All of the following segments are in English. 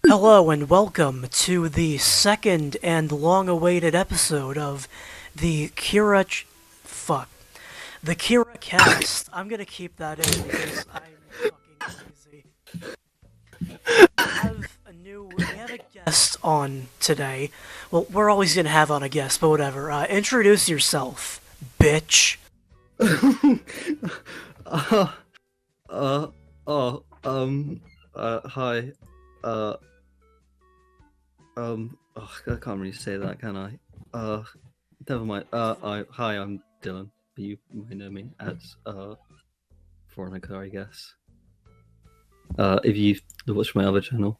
Hello and welcome to the second and long-awaited episode of the fuck, the KiraCast. I'm gonna keep that in because I'm fucking lazy. We have a guest on today. Well, we're always gonna have on a guest, but whatever. Introduce yourself, bitch. uh, uh, Hi. Uh, I can't really say that, can I? Never mind. Hi, I'm Dylan. You might know me as, Veronica, I guess. If you watch my other channel.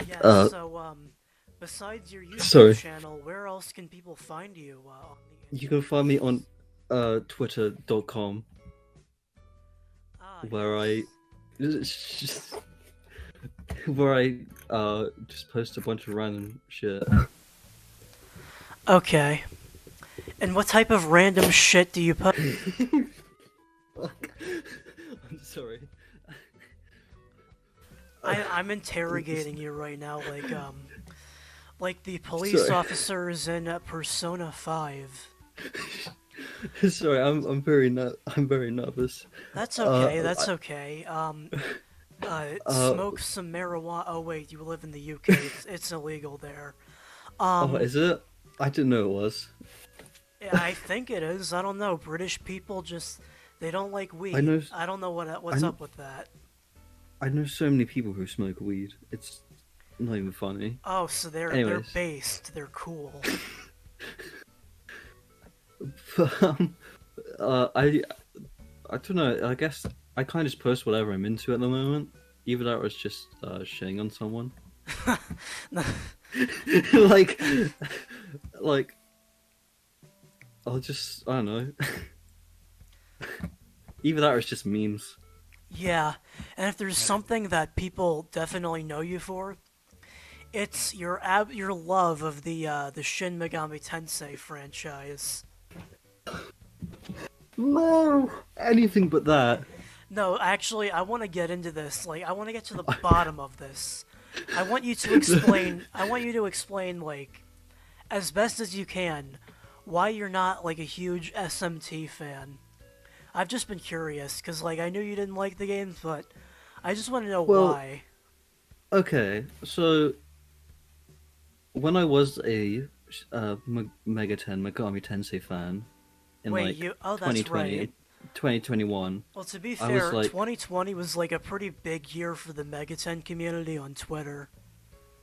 Yes, besides your YouTube Sorry. channel, where else can people find you on the You internet? can find me on, twitter.com, Ah, where I, yes. where I, just post a bunch of random shit. Okay. And what type of random shit do you post? Fuck. I'm sorry. I'm interrogating you right now, like the police Sorry. officers in Persona 5. Sorry, I'm very nervous. That's Uh, okay, that's I, okay. uh, Smoke some marijuana. Oh wait, you live in the UK. It's illegal there. oh, Um, is it? I didn't know it was. yeah, I think it is. I don't know. British people just they don't like I weed. know, I don't know I, what's up with that. I know so many people who smoke weed. It's not even funny. Oh, so they're Anyways, based. They're cool. but, I don't know. I guess I kind of just post whatever I'm into at the moment. Either that or it's just shitting on someone. like, like I don't know. Either that or it's just memes. Yeah, and if there's something that people definitely know you for, it's your love of the Shin Megami Tensei franchise. No, anything but that. No, actually, I want to get into this. Like, I want to get to the bottom of this. I want you to explain. I want you to explain, like, as best as you can, why you're not like a huge SMT fan. I've just been curious, cause like I knew you didn't like the games, but I just want to know Well, why. okay, so when I was a Mega 10 Megami Tensei fan in Wait, like you? Oh, that's 2020, right. 2021, Well, to be I was fair, like, 2020 was like a pretty big year for the Megaten community on Twitter.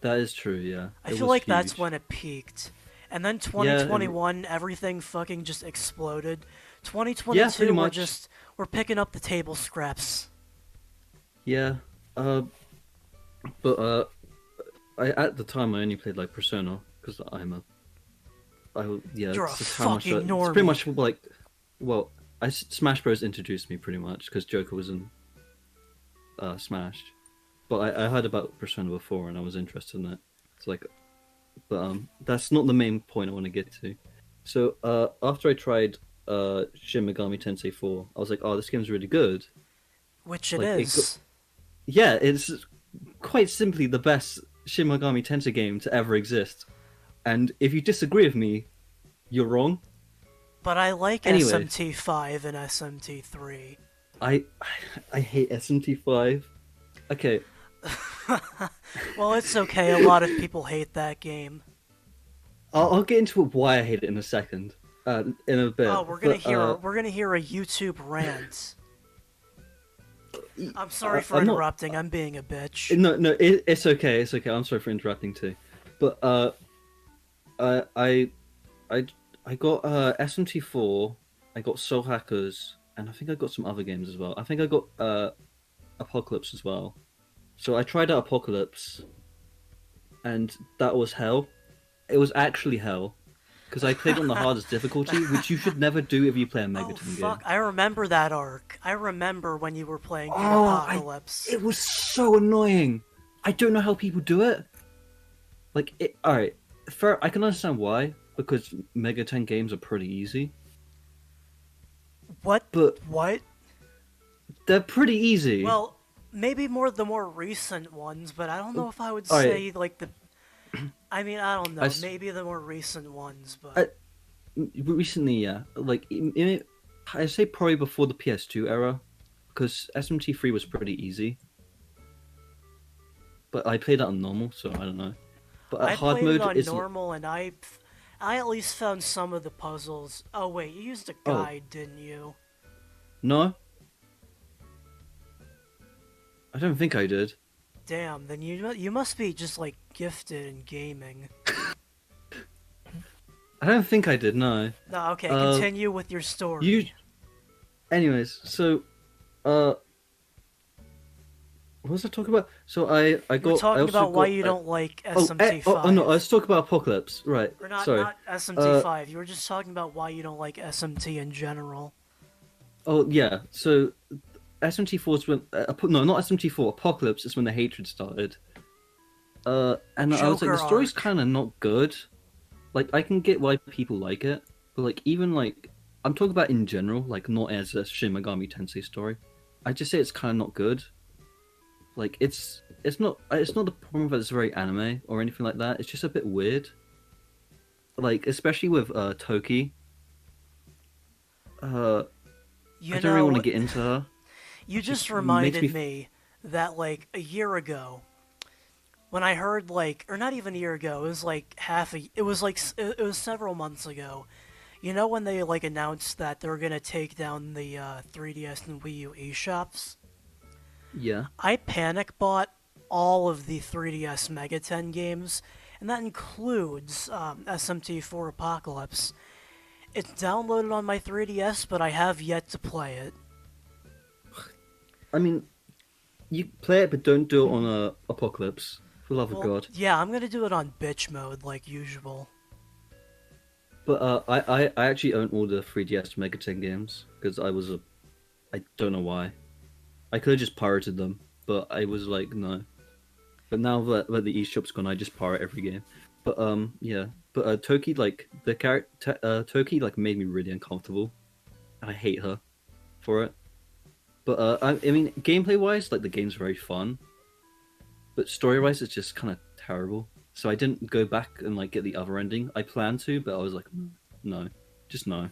that is true, yeah. I It feel was like that's huge. when it peaked. And then Yeah, 2021, everything fucking just exploded. yeah, pretty 2022, much. we're picking up the table scraps. Yeah. Uh, but at the time I only played like Persona because yeah, You're a it's just how much fucking it's pretty normie. much like, well, Smash Bros introduced me pretty much because Joker was in Smash, but I heard about Persona before and I was interested in it. It's like, but that's not the main point I want to get to. So after I tried Shin Megami Tensei 4, I was like, oh, this game's really good. Which it Like is. yeah, it's quite simply the best Shin Megami Tensei game to ever exist. And if you disagree with me, you're wrong. But I like Anyways, SMT5 and SMT3. I I hate SMT5. Okay, Well, it's okay. A lot of people hate that game. I'll get into why I hate it in a second, in a Oh, bit. But we're gonna hear a YouTube rant. I'm sorry for I'm not. interrupting. I'm being a bitch. No, it's okay. It's okay. I'm sorry for interrupting too. But I I I I got SMT4. I got Soul Hackers, and I think I got some other games as well. I think I got Apocalypse as well. So I tried out Apocalypse, and that was hell. It was actually hell because I played on the hardest difficulty, which you should never do if you play a Oh Megaton fuck! game. I remember that arc. I remember when you were playing through Oh, Apocalypse. it was so annoying. I don't know how people do it. Like, all right, I can understand why because Megaton games are pretty easy, What? but What? they're pretty easy. Well, maybe more the more recent ones, but I don't know if I would All right, say like the. I mean, I don't I, know. s- Maybe the more recent ones, but I recently, yeah, like I say probably before the PS2 era, because SMT3 was pretty easy. But I played that on normal, so I don't know. But I hard played it mode on is normal, and I at least found some of the puzzles. Oh wait, you used a oh guide, didn't you? no, I don't think I did. Damn, then you must be just like gifted in gaming. I don't think I did. No. No, okay, Uh, continue with your you. story. Anyways, so uh, what was I talking about? So You were I talking also about why got you don't like oh no, SMT5. let's talk about Apocalypse. Right. Or not Sorry. not Uh SMT5. You were just talking about why you don't like SMT in general. oh yeah. So SMT4 is when no, not SMT4. Apocalypse is when the hatred started. And I was like, the Joker story's arc. kind of not good. Like, I can get why people like it, but like, even like, I'm talking about in general, like, not as a Shin Megami Tensei story. I just say it's kind of not good. Like, it's not the problem that it's very anime or anything like that. It's just a bit weird. Like, especially with Toki. Uh, I You don't really want to know, get into her. you She just makes reminded me. me that like a year ago, when I heard like, or not even a year ago, it was like it was like it was several months ago. You know when they like announced that they were gonna take down the 3DS and Wii U eShops? Yeah. I panic bought all of the 3DS Mega 10 games, and that includes SMT4 Apocalypse. It's downloaded on my 3DS, but I have yet to play it. I mean, you play it, but don't do it on Apocalypse. For the love of Well, God. yeah, I'm gonna do it on bitch mode like usual. But I actually own all the 3DS Mega 10 games because I don't know why. I could have just pirated them, but I was like, no. But now that the eShop's gone, I just pirate every game. But yeah. But Toki, like the character, Toki, like made me really uncomfortable, and I hate her for it. But I mean, gameplay wise, like the game's very fun, but story wise, it's just kind of terrible. So I didn't go back and like get the other ending. I planned to, but I was like, no, just no.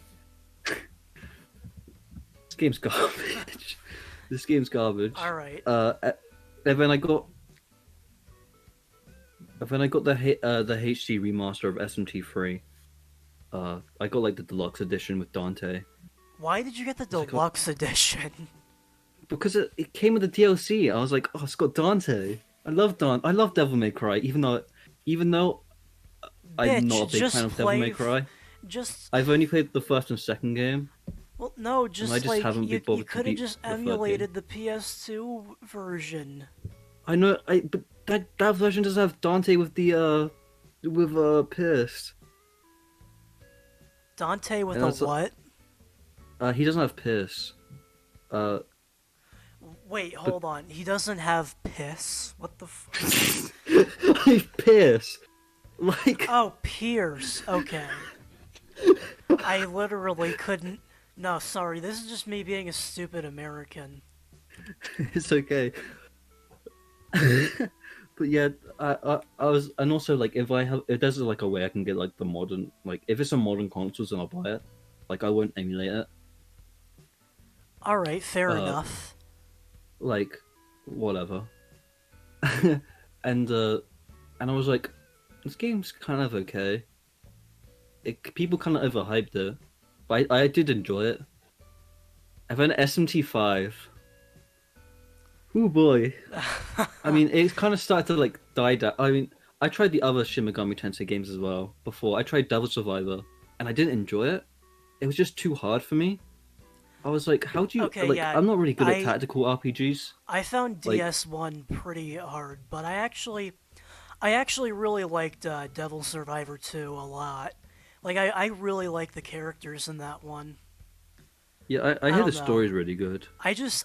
This game's garbage. This game's garbage. Alright. And then I got the HD remaster of SMT3. I got like the deluxe edition with Dante. Why did you get the What's it called? deluxe edition? Because it came with the DLC. I was like, oh, it's got Dante. I love Devil May Cry, even though I'm not Bitch, a big fan just of Devil May play. Cry. Just. I've only played the first and second game, Well, no, and I just just like. haven't been You bothered to could have beat just the third game. emulated the PS2 version. I know, but that version doesn't have Dante with the with Pierce. Dante with And a that's what? he doesn't have Pierce. Uh, Wait, but hold on. He doesn't have piss? What the Pierce, like Oh, Pierce. Okay. I literally couldn't. No, sorry. This is just me being a stupid American. it's okay. But yeah, I was, and also like if there's like a way I can get like the modern, like if it's a modern consoles, then I'll buy it. Like I won't emulate it. Alright, fair Uh, enough. like whatever. and and I was like, this game's kind of okay. People kind of overhyped it, but I did enjoy it. And then SMT5. Oh boy. I mean, it kind of started to like die down. I mean, I tried the other Shin Megami Tensei games as well before. I tried Devil Survivor, and I didn't enjoy it. It was just too hard for me. I was like, how do you Okay, like? yeah. I'm not really good at I tactical RPGs. I found Like, DS1 pretty hard, but I actually really liked Devil Survivor 2 a lot. Like I really like the characters in that one. yeah, I I hear the don't know. story's really good.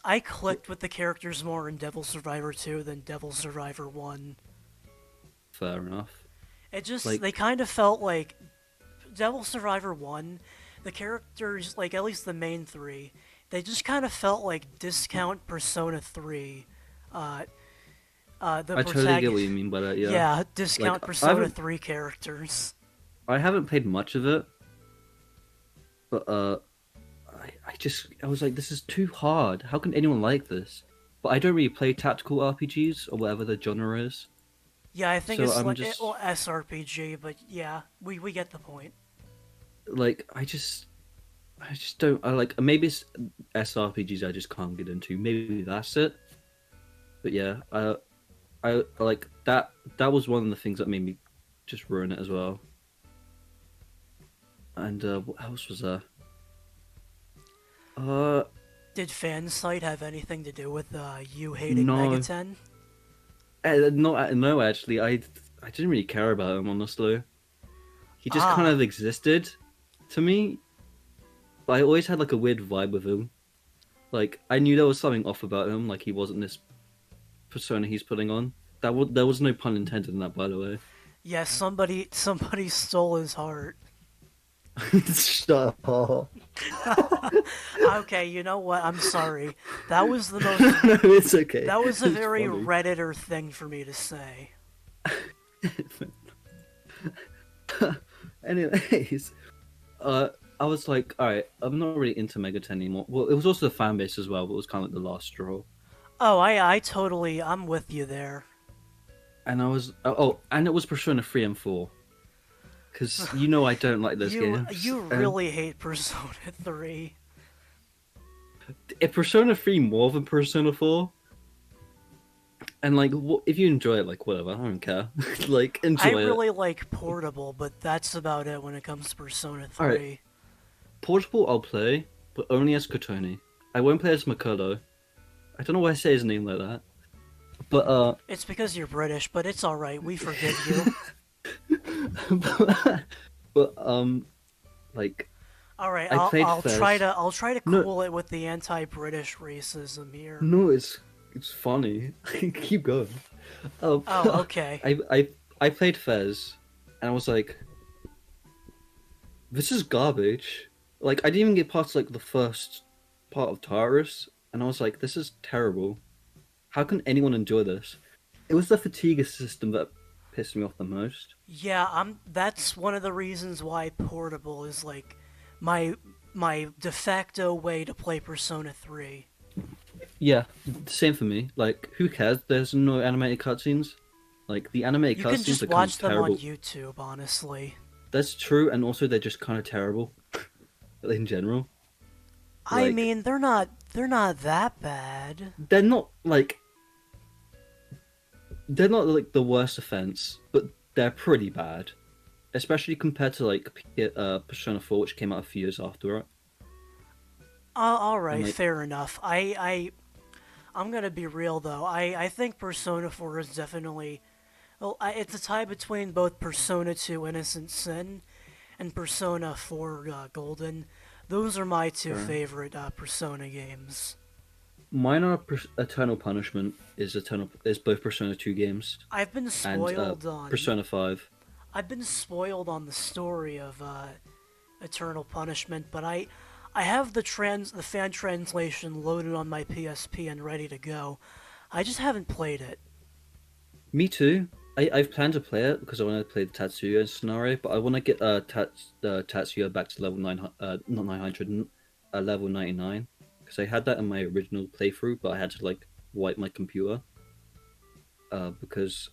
I clicked with the characters more in Devil Survivor 2 than Devil Survivor 1. Fair enough. It just Like, they kind of felt like Devil Survivor 1, the characters like at least the main 3, they just kind of felt like discount Persona 3 Uh, the I totally get what you protagonist. mean by that. Yeah, Yeah, like discount I Persona haven't 3 characters. I haven't played much of it, but I was like, this is too hard. How can anyone like this? But I don't really play tactical RPGs or whatever the genre is, Yeah, I think so it's I'm like just well SRPG, but yeah, we get the point. like I just don't. I like maybe it's SRPGs I just can't get into. Maybe that's it. But yeah, I like that. That was one of the things that made me just ruin it as well. And what else was there? Uh, Did Fansite have anything to do with you hating no, Megaten? no. Actually, I didn't really care about him honestly. He just kind Ah, of existed to me, but I always had like a weird vibe with him. Like I knew there was something off about him. Like he wasn't this persona he's putting on. There was no pun intended in that, by the way. yeah, somebody stole his heart. Shut up. Okay, you know what? I'm sorry. That was the most. No, it's okay. That was a It's very funny. Redditor thing for me to say. Anyways, I was like, all right, I'm not really into Megaten anymore. Well, it was also the fan base as well, but it was kind of like the last straw. Oh, I'm with you there. And I was, and it was Persona 3 and 4. Because you know I don't like those games. You really hate Persona 3. Persona 3 more than Persona 4. And like, if you enjoy it, like whatever, I don't care. Like, I enjoy it. really like Portable, but that's about it when it comes to Persona All right, 3. Portable I'll play, but only as Kotoni. I won't play as Makoto. I don't know why I say his name like that. But It's because you're British, but it's alright, we forgive you. but like Alright, I played Fez. I'll try to No, cool it with the anti-British racism here. no, it's funny. Keep going. Um, Oh, okay. I played Fez, and I was like, this is garbage. Like I didn't even get past like the first part of Taurus, and I was like, this is terrible. How can anyone enjoy this? It was the fatigue system that pissed me off the most. Yeah, that's one of the reasons why Portable is like my my de facto way to play Persona 3. Yeah, same for me. Like, who cares? There's no animated cutscenes. Like, the animated You can cutscenes just are kind watch of them on terrible. YouTube, honestly. That's true, and also they're just kind of terrible in general. I Like, mean, they're not that bad. they're not like they're not like the worst offense, but they're pretty bad, especially compared to like Persona 4, which came out a few years after it. All And right, like, fair enough. I'm gonna be real though. I think Persona 4 is definitely well, it's a tie between both Persona 2 Innocent Sin and Persona 4 Golden. Those are my two uh, favorite Persona games. mine are Eternal Punishment is both Persona 2 games I've been and spoiled on Persona 5. I've been spoiled on the story of Eternal Punishment, but I have the fan translation loaded on my PSP and ready to go. I just haven't played it. Me too. I've planned to play it because I want to play the Tatsuya scenario, but I want to get Tatsuya back to level 9, not 900, level 99, because I had that in my original playthrough, but I had to like wipe my computer, because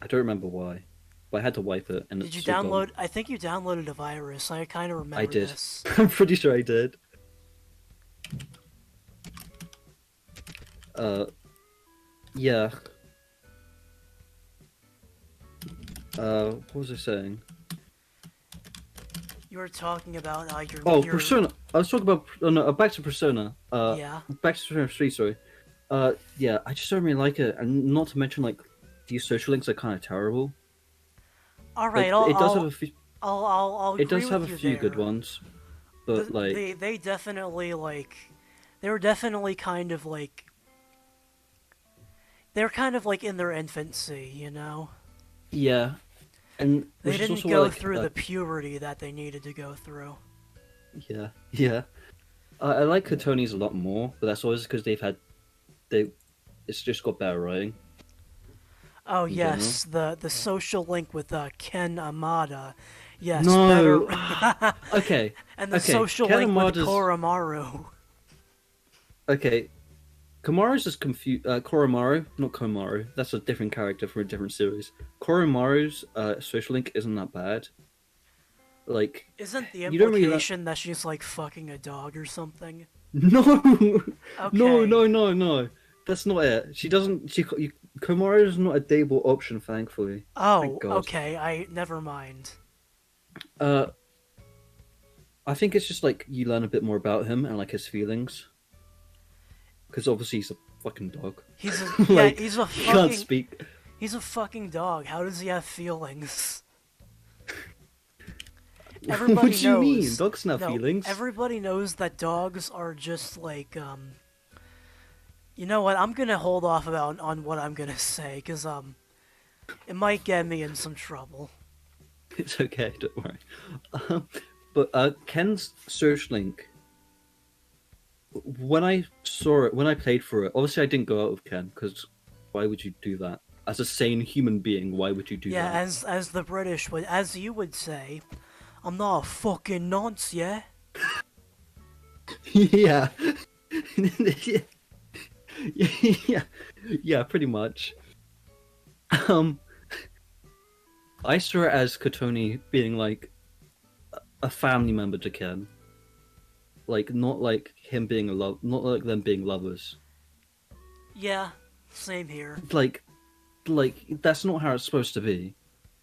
I don't remember why, but I had to wipe it and Did it's you still gone. download? I think you downloaded a virus. I kind of I remember did. this. I'm pretty sure I did. Uh, yeah. What was I saying? You were talking about Oh, your Persona. I was talking about. Oh, no, back to Persona. yeah. Back to Persona 3. Sorry. Yeah, I just don't really like it, and not to mention like these social links are kind of terrible. All right, Like it does have a few. I'll It agree does have with a you few there. good ones, but like They definitely like they're definitely kind of like they're kind of like in their infancy, you know. yeah, and They which is didn't also why go like through the puberty that they needed to go through. yeah. I like Kotoni's a lot more, but that's always because they it's just got better writing Oh in general. yes, the social link with Ken Amada. Yes, better. No. Okay. And the Okay. social Ken link with Amada's Koromaru. okay. Kamaru's just confused. Koromaru, not Komaru. That's a different character from a different series. Koromaru's social link isn't that bad. Like, Isn't the you don't really let. implication that she's like fucking a dog or something? No, no, Okay. no, no, no. That's not it. She doesn't. Komaru is not a dateable option, thankfully. Thank Oh, God. okay. I never mind. Uh, I think it's just like you learn a bit more about him and like his feelings, because obviously he's a fucking dog. He's a yeah. Like he can't speak. He's a fucking dog. How does he have feelings? What Everybody do you mean? knows. Dogs can have No, feelings. everybody knows that dogs are just like You know what? I'm gonna hold off about on what I'm gonna say because it might get me in some trouble. It's okay, don't worry. But Ken's search link, when I saw it, when I played for it, obviously I didn't go out with Ken because why would you do that? As a sane human being, why would you do Yeah, that? as the British would, as you would say, I'm not a fucking nonce, yeah. Yeah. Yeah, yeah, pretty much. Um, I saw it as Katoni being like a family member to Ken, like not like him being a love, not like them being lovers. Yeah, same here. Like, like that's not how it's supposed to be.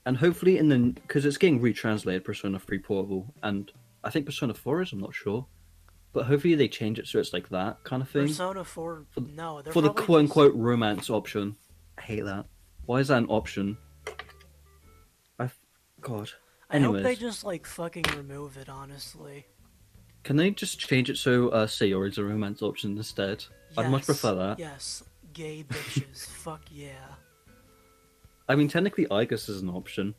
And hopefully, in the because it's getting retranslated Persona 3 Portable, and I think Persona 4 is. I'm not sure, but hopefully they change it so it's like that kind of thing Persona 4, no, they're for the probably quote just. unquote romance option. I hate that. Why is that an option? I God. I hope they Anyways, just like fucking remove it. Honestly, can they just change it so Sayori is a romance option instead? I'd much yes, prefer that. yes, gay bitches, fuck yeah. I mean, technically, Igus is an option.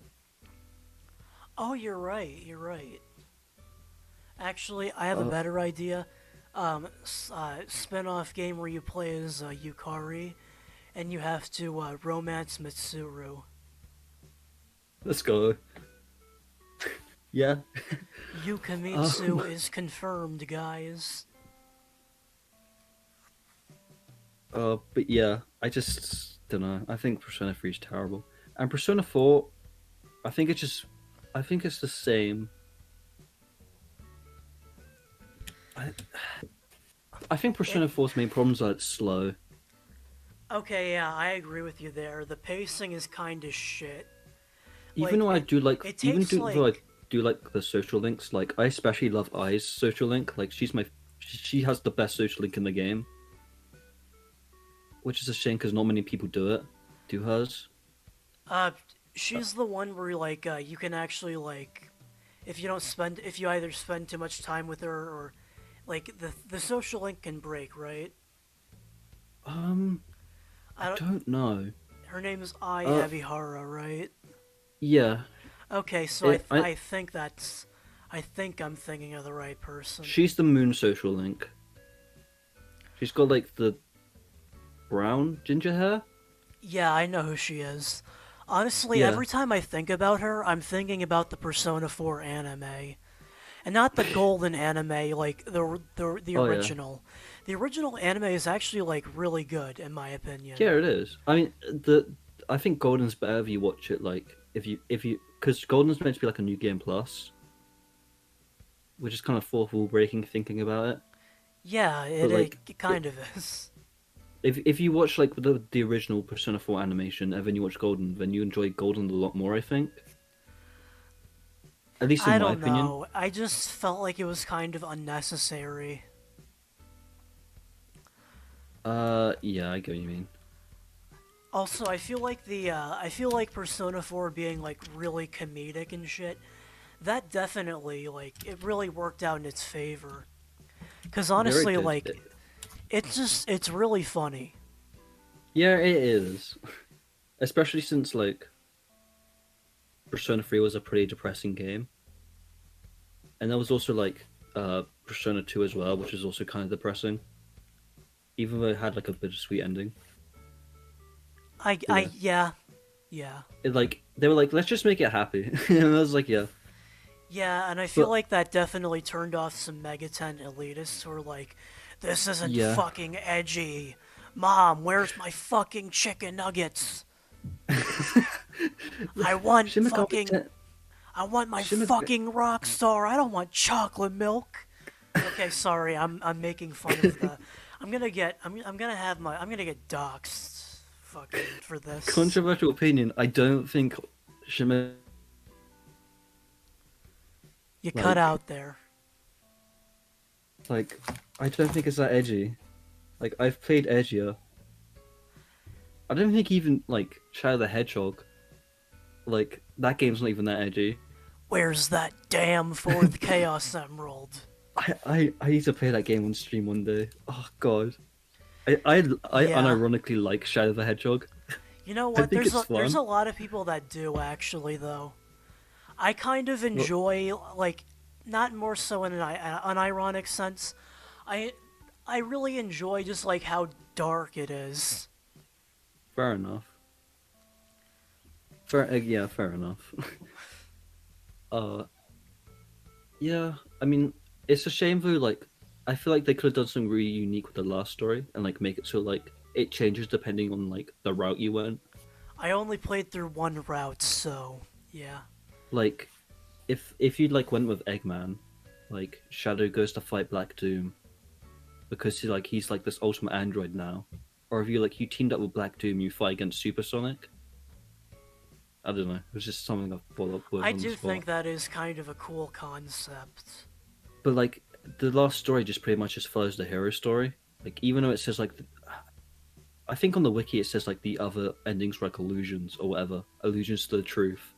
Oh, you're right. You're right. Actually, I have a Uh, better idea. Spin-off game where you play as Yukari, and you have to romance Mitsuru. let's go. Yeah. Yukamitsu is confirmed, guys. But yeah, I just don't know. I think Persona 3 is terrible, and Persona 4, I think it's just, I think it's the same. I, I think Persona 4's main problems are it's slow. Okay, yeah, I agree with you there. The pacing is kind of shit. Even though I do like, it even takes though I like do like the social links, like I especially love Ai's social link. Like she has the best social link in the game, which is a shame because not many people do hers. uh, she's the one where like you can actually like if you either spend too much time with her or like the social link can break, right? I I don't. don't know. Her name is Ai Uh, Abihara, right? yeah, Okay, so I I think that's I think I'm thinking of the right person. she's the moon social link. She's got like the brown ginger hair. Yeah, I know who she is. Honestly, Yeah. every time I think about her, I'm thinking about the Persona 4 anime. And not the golden anime, like the Oh yeah. original. The original anime is actually like really good, in my opinion. Yeah, it is. I mean, I think Golden's better if you watch it like if you because Golden's meant to be like a new game plus, which is kind of fourth wall breaking thinking about it. Yeah, But like it kind of is. if you watch like the original Persona 4 animation and then you watch Golden, then you enjoy Golden a lot more. I think, at least in I my don't opinion. know. I just felt like it was kind of unnecessary. Yeah, I get what you mean. Also, I feel like Persona 4 being like really comedic and shit. That definitely like it really worked out in its favor. Cuz Yeah, it honestly did. like it's really funny. Yeah, it is. Especially since like Persona 3 was a pretty depressing game. And there was also like Persona 2 as well, which is also kind of depressing. Even though it had like a bittersweet ending. Yeah. Yeah, yeah. They were like, let's just make it happy, and I was like, yeah. Yeah, and I feel But like that definitely turned off some Megaten elitists who were like, this isn't yeah, fucking edgy. Mom, where's my fucking chicken nuggets? I want Shin Megami fucking Ten- I want my Shin Meg- fucking rock star. I don't want chocolate milk. Okay, sorry. I'm making fun of the I'm gonna get doxxed fucking for this. controversial opinion. I don't think Shin You cut like out there. like I don't think it's that edgy. Like I've played edgier. I don't think even like Shadow the Hedgehog. Like that game's not even that edgy. Where's that damn fourth Chaos Emerald? I need to play that game on stream one day. Oh god. I Yeah. unironically like Shadow the Hedgehog. You know I what? think it's There's fun. a lot of people that do actually though. I kind of Well, enjoy like not more so in an unironic sense. I I really enjoy just like how dark it is. fair enough. Yeah, fair enough. uh, yeah. I mean, it's a shame though. Like, I feel like they could have done something really unique with the last story and like make it so like it changes depending on like the route you went. I only played through one route, so yeah. Like, if you like went with Eggman, like Shadow goes to fight Black Doom because he's like this ultimate android now, or if you teamed up with Black Doom, you fight against Supersonic. I don't know. It was just something I thought up with I on the do spot. think that is kind of a cool concept. But like the last story just pretty much just follows the hero story. Like even though it says I think on the wiki it says like the other endings were like illusions or whatever, illusions to the truth,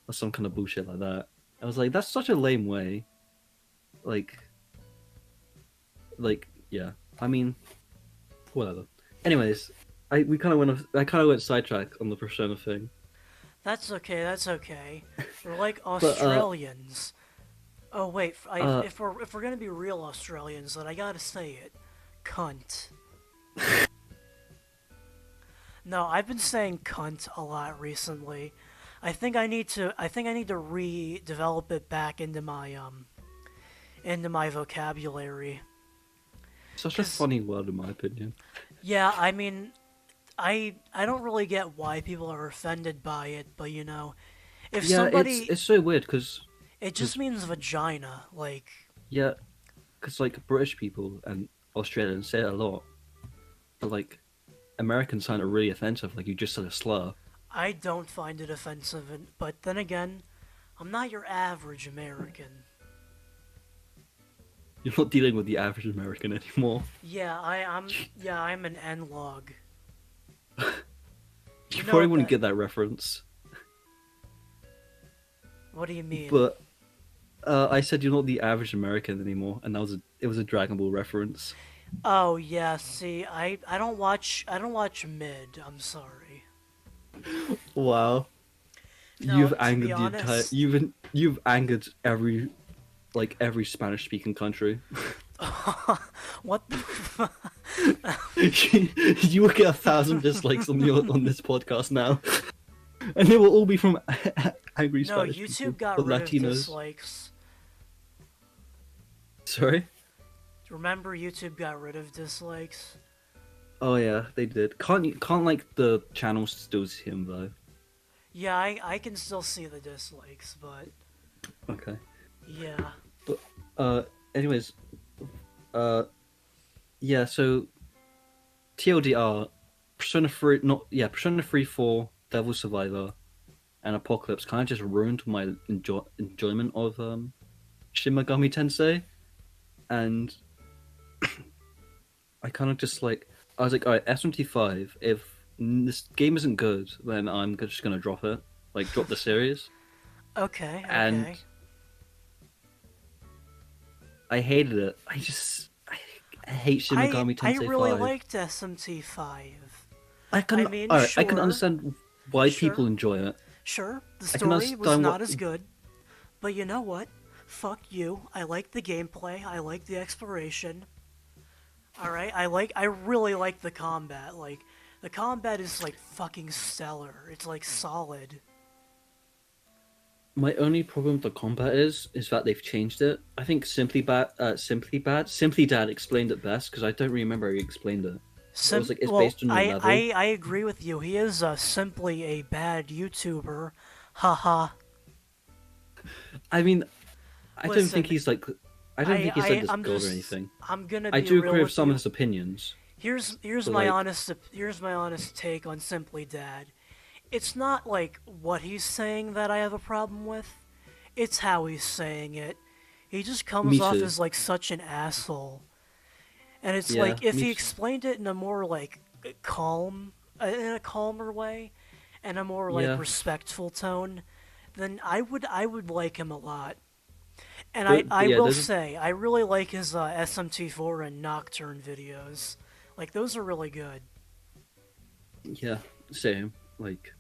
or some kind of bullshit like that. I was like, that's such a lame way. Like, yeah. I mean, whatever. Anyways, I kind of went sidetracked on the Persona thing. That's okay. That's okay. We're like But Australians. Oh wait, uh, if we're gonna be real Australians, then I gotta say it, cunt. No, I've been saying cunt a lot recently. I think I need to redevelop it back into my vocabulary. such a 'Cause funny word in my opinion. yeah, I mean, I don't really get why people are offended by it, but you know, if Yeah, somebody it's so weird it just because means vagina, like yeah, because like British people and Australians say it a lot, but like Americans find it really offensive. Like you just said a slur. I don't find it offensive, but then again, I'm not your average American. You're not dealing with the average American anymore. I'm an N-log. You You know probably what wouldn't that? get that reference. What do you mean? But I said you're not the average American anymore, and it was a Dragon Ball reference. Oh yeah, see, I don't watch mid. I'm sorry. Wow, No, you've to be angered the entire honest, you've angered every Spanish speaking country. what the You will get 1,000 dislikes on this podcast now, and they will all be from angry No, Spanish people YouTube got or rid of Latinos. dislikes. Sorry. Remember YouTube got rid of dislikes? Oh yeah, they did. Can't like the channels still see him though. Yeah, I can still see the dislikes, but Okay. yeah. But anyways, yeah. So TLDR, Persona 3 4, Devil Survivor, and Apocalypse kind of just ruined my enjoyment of Shin Megami Tensei, and I kind of just like I was like, all right, S75. If this game isn't good, then I'm just gonna drop it, like drop the series. Okay, And okay. I hated it. I hate Shin Megami I Tensei really 5. liked SMT5. I can I mean, alright, I can sure, understand why sure, people enjoy it. sure. The I can story was understand not what as good, but you know what? Fuck you. I like the gameplay. I like the exploration. All right. I really like the combat. Like The combat is like fucking stellar. It's like solid. My only problem with the combat is that they've changed it. I think Simply Dad explained it best because I don't remember how he explained it. It was like it's Well, based on your level. I agree with you. He is simply a bad YouTuber. Haha. I mean, I don't think Listen, he's like, I don't think he's like this I'm god or just anything. I'm gonna I be do real agree with with some of you. his opinions, Here's but my like, honest take on Simply Dad. It's not like what he's saying that I have a problem with. It's how he's saying it. He just comes me off too. as like such an asshole. And it's Yeah, like if me he too. explained it in a more like in a calmer way, and a more like Yeah, respectful tone, then I would like him a lot. And but I yeah, will there's say I really like his SMT4 and Nocturne videos. Like those are really good. yeah, same. Like,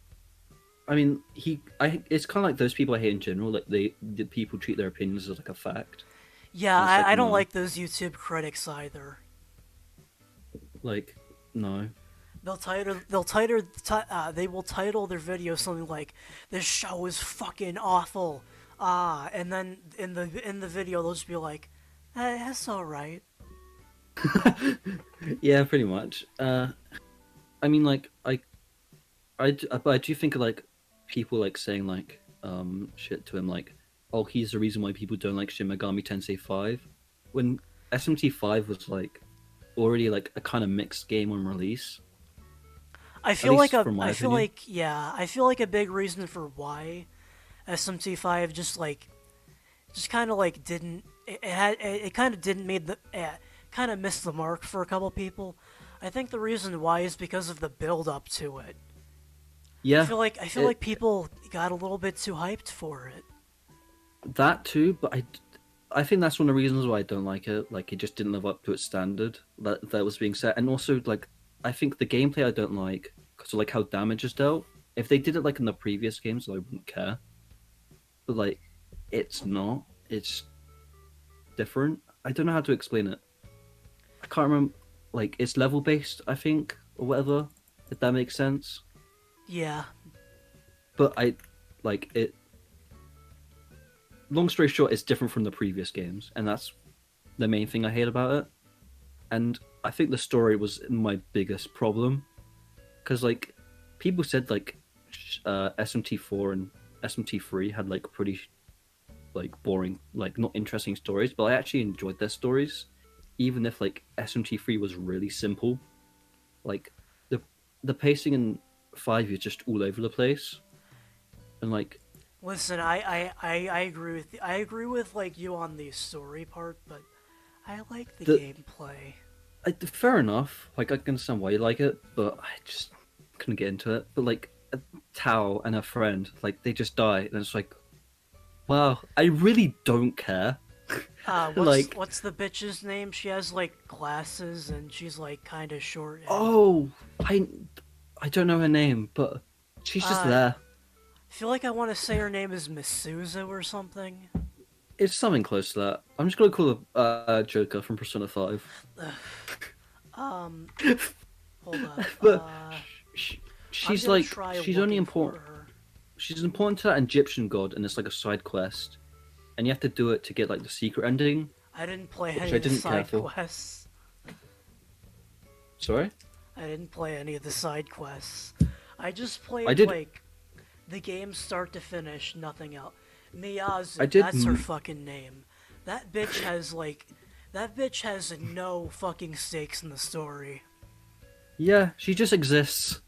I mean, it's kind of like those people I hate in general. Like the people treat their opinions as like a fact, Yeah, and it's like I don't no, like those YouTube critics either. like no. They will title their video something like "This show is fucking awful," and then in the video they'll just be like, "That's all right." Yeah, pretty much. I mean, like but I do think like people like saying like shit to him like, oh, he's the reason why people don't like Shin Megami Tensei 5, when SMT 5 was like already like a kind of mixed game on release, at least from my I feel opinion. like yeah, I feel like a big reason for why SMT5 just kind of like didn't it kind of didn't made the kind of missed the mark for a couple people. I think the reason why is because of the build up to it. Yeah, I feel it like people got a little bit too hyped for it. that too, but I think that's one of the reasons why I don't like it. Like it just didn't live up to its standard that was being set, and also like I think the gameplay I don't like because of like how damage is dealt. If they did it like in the previous games, I wouldn't care. But like, it's not. It's different. I don't know how to explain it. I can't remember. Like it's level based, I think, or whatever. If that makes sense. Yeah, But I like it. Long story short, it's different from the previous games, and that's the main thing I hate about it. And I think the story was my biggest problem because like people said like SMT4 and SMT3 had like pretty like boring, like not interesting stories, but I actually enjoyed their stories, even if like SMT3 was really simple. Like the the pacing in 5 is just all over the place, and like listen, I agree with like you on the story part, but I like the the gameplay. fair enough. Like I can understand why you like it, but I just couldn't get into it. But like Tao and her friend, like they just die, and it's like, wow, I really don't care. Like, What's the bitch's name? She has like glasses and she's like kind of short. And oh, I I don't know her name, but she's just I there. feel like I want to say her name is Misuzu or something. It's something close to that. I'm just gonna call her Joker from Persona 5. Um, hold up. But I'm she's gonna like try she's only looking for important. her. She's important to that Egyptian god, and it's like a side quest, and you have to do it to get like the secret ending, I didn't play which any I of the didn't care side for. quests. Sorry, I didn't play any of the side quests. I just I played did. like the game start to finish, nothing else. Miyazu, I did. that's her fucking name. That bitch has like that bitch has no fucking stakes in the story. Yeah, she just exists.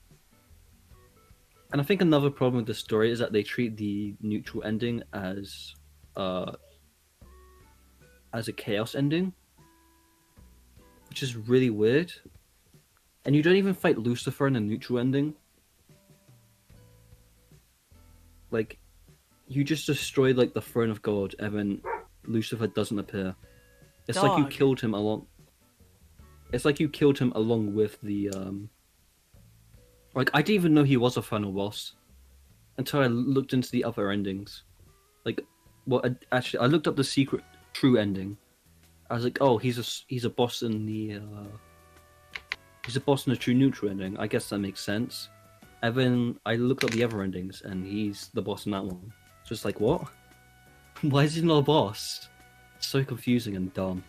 And I think another problem with the story is that they treat the neutral ending uh as a chaos ending, which is really weird. And you don't even fight Lucifer in a neutral ending. Like you just destroy like the throne of God, and then Lucifer doesn't appear. It's like you Dog. killed him along. It's like you killed him along with the Like I didn't even know he was a final boss until I looked into the other endings. Like, well, actually, I looked up the secret true ending. I was like, oh, he's a boss in the he's a boss in a true neutral ending. I guess that makes sense. And then I looked up the other endings, and he's the boss in that one. So it's like, what? Why is he not a boss? It's so confusing and dumb.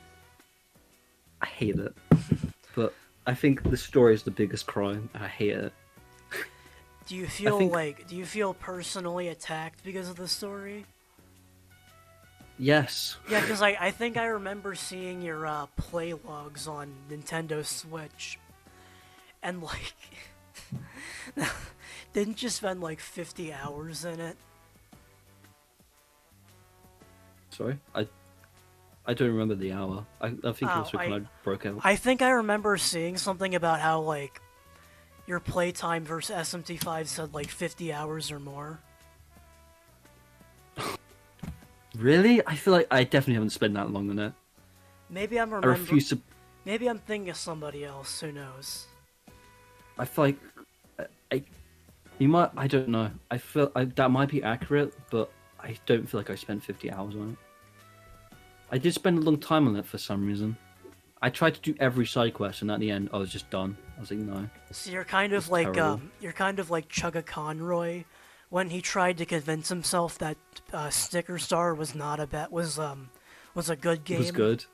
I hate it. But I think the story is the biggest crime, and I hate it. Do you feel do you feel personally attacked because of the story? Yes. Yeah, because I think I remember seeing your play logs on Nintendo Switch, and like, didn't you spend like 50 hours in it? Sorry? I don't remember the hour. I think it was when I broke out. I think I remember seeing something about how like your playtime versus SMT5 said like 50 hours or more. Really? I feel like I definitely haven't spent that long on it. Maybe I'm I remembering. refuse to. Maybe I'm thinking of somebody else. Who knows? I feel like you might. I don't know. I feel that might be accurate, but I don't feel like I spent 50 hours on it. I did spend a long time on it for some reason. I tried to do every side quest, and at the end, I was just done. I was like, no. So you're kind of like Chugga Conroy when he tried to convince himself that Sticker Star was not a bet was a good game. It was good.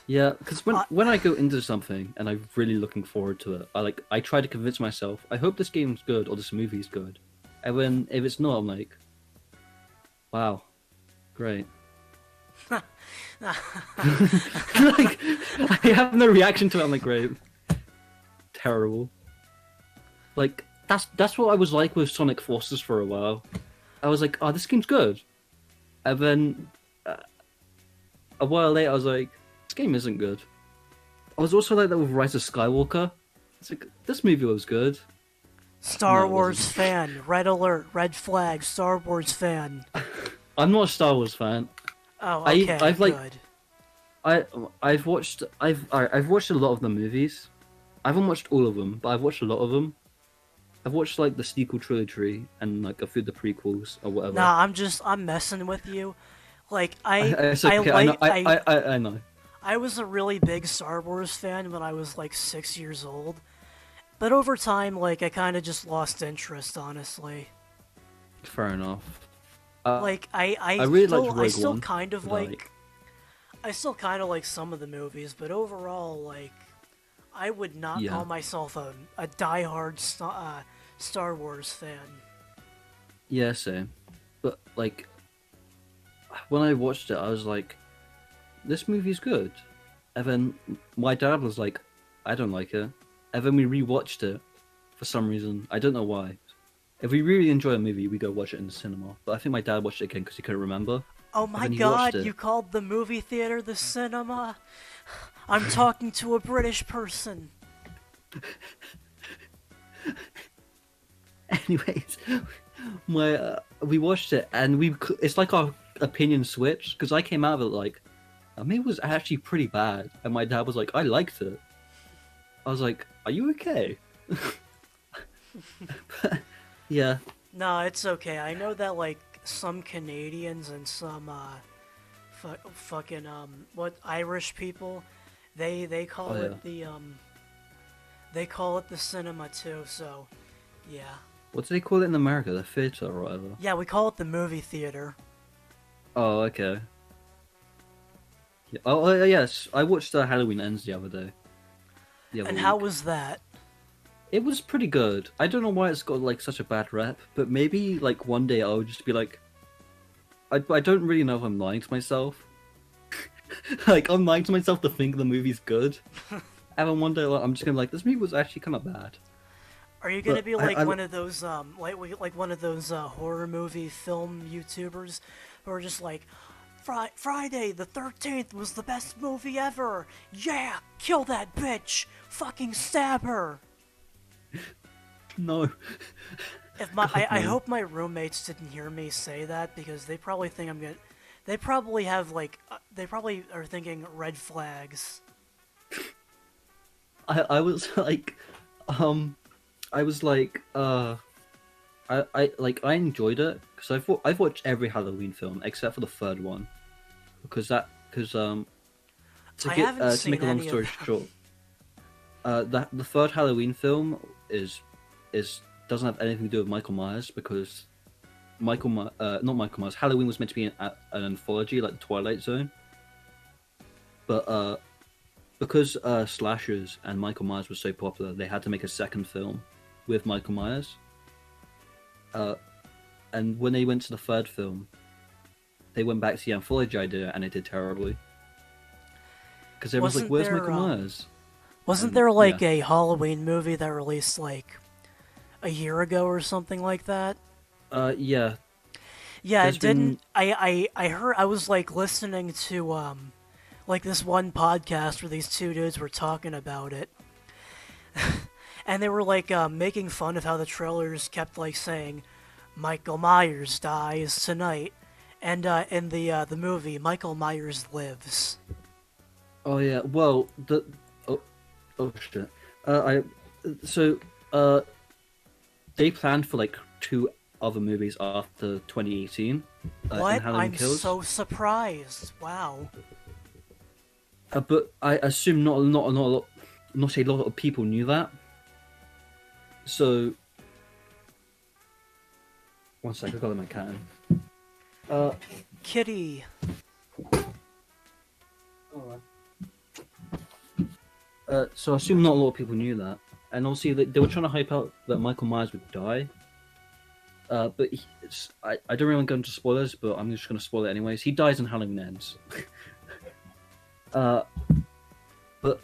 Yeah, because when I go into something and I'm really looking forward to it, I try to convince myself, I hope this game's good or this movie's good. And when if it's not, I'm like, wow, great. Like, I have no reaction to it. I'm like, great, terrible. Like that's what I was like with Sonic Forces for a while. I was like, oh, this game's good, and then a while later, I was like, this game isn't good. I was also like that with Rise of Skywalker. It's like, this movie was good. Star Wars fan, red alert, red flag, Star Wars fan. I'm not a Star Wars fan. Oh, okay, I've like, good. I've watched a lot of the movies. I haven't watched all of them, but I've watched a lot of them. I've watched like the sequel trilogy and like a few of the prequels or whatever. Nah, I'm messing with you. Like I know. I was a really big Star Wars fan when I was like 6 years old, but over time, like I kind of just lost interest, honestly. Fair enough. Like I really still, liked Rogue I still One, kind of but, like, I still kind of like some of the movies, but overall, like, I would not call myself a diehard Star Wars fan. Yeah, same. But like, when I watched it, I was like, this movie's good. And then my dad was like, I don't like it. And then we rewatched it for some reason. I don't know why. If we really enjoy a movie, we go watch it in the cinema. But I think my dad watched it again because he couldn't remember. Oh my god, you called the movie theater the cinema? I'm talking to a British person. Anyways, we watched it and it's like our opinion switched because I came out of it like, I mean, it was actually pretty bad, and my dad was like, I liked it. I was like, are you okay? But, yeah. No, it's okay. I know that like some Canadians and some fucking Irish people, they call it they call it the cinema too. So, yeah. What do they call it in America? The theater or whatever? Yeah, we call it the movie theater. Oh, okay. Yeah. Oh, yes. I watched Halloween Ends the other day. And how was that? It was pretty good. I don't know why it's got like such a bad rep, but maybe like one day I'll just be like, I don't really know if I'm lying to myself. Like I'm lying to myself to think the movie's good, and then one day I'm just gonna be like, this movie was actually kind of bad. Are you gonna be like one of those like one of those horror movie film YouTubers who are just like, Friday the 13th was the best movie ever. Yeah, kill that bitch. Fucking stab her. No. I hope my roommates didn't hear me say that because they probably think I'm gonna. They probably have like. They probably are thinking red flags. I was like, I was like, I enjoyed it because I've watched every Halloween film except for the third one to make a long story short. the third Halloween film is doesn't have anything to do with Michael Myers because not Michael Myers. Halloween was meant to be an anthology like the Twilight Zone, but because slashers and Michael Myers was so popular, they had to make a second film with Michael Myers. And when they went to the third film, they went back to the anthology idea, and it did terribly. Because everyone's like, "Where's Michael Myers?" Wasn't And, there like yeah. a Halloween movie that released like a year ago or something like that? Yeah. Yeah, There's it didn't. been I heard. I was like listening to like this one podcast where these two dudes were talking about it, and they were like making fun of how the trailers kept like saying Michael Myers dies tonight, and in the movie Michael Myers lives. Oh yeah. Well, oh, oh shit. I so uh they planned for like two other movies after 2018 in What? Halloween I'm Kills. so surprised. Wow. But I assume not a lot of people knew that. So one sec, I got my cat in. Uh, Kitty. so I assume not a lot of people knew that, and obviously they were trying to hype out that Michael Myers would die. But I don't really want to go into spoilers, but I'm just going to spoil it anyways. He dies in Halloween Ends. uh, but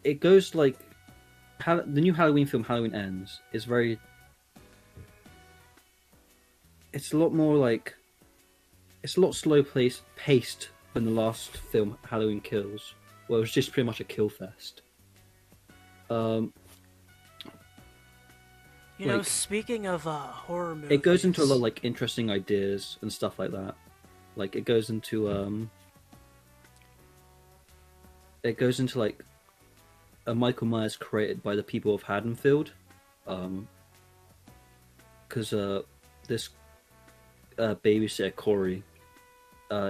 it goes like the new Halloween film Halloween Ends is very. It's a lot more like. It's a lot slow paced than the last film Halloween Kills, where it was just pretty much a kill fest. You know, Like speaking of horror movies, it goes into a lot of like interesting ideas and stuff like that. Like it goes into like a Michael Myers created by the people of Haddonfield, because this babysitter Corey,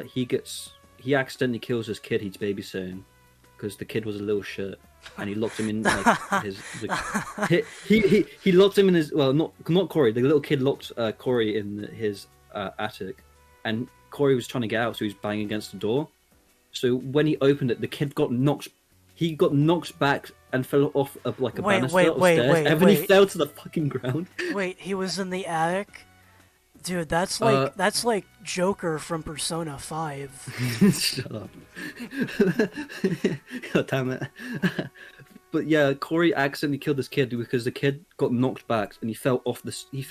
he accidentally kills this kid he's babysitting because the kid was a little shit, and he locked him in like he locked him in his not Corey, the little kid locked Corey in his attic, and Corey was trying to get out, so he was banging against the door. So when he opened it, the kid got knocked. He got knocked back and fell off of like a banister of stairs, and then he fell to the fucking ground. Wait, he was in the attic? Dude, that's like Joker from Persona 5. Shut up. God damn it. But yeah, Corey accidentally killed this kid because the kid got knocked back and he fell off this. He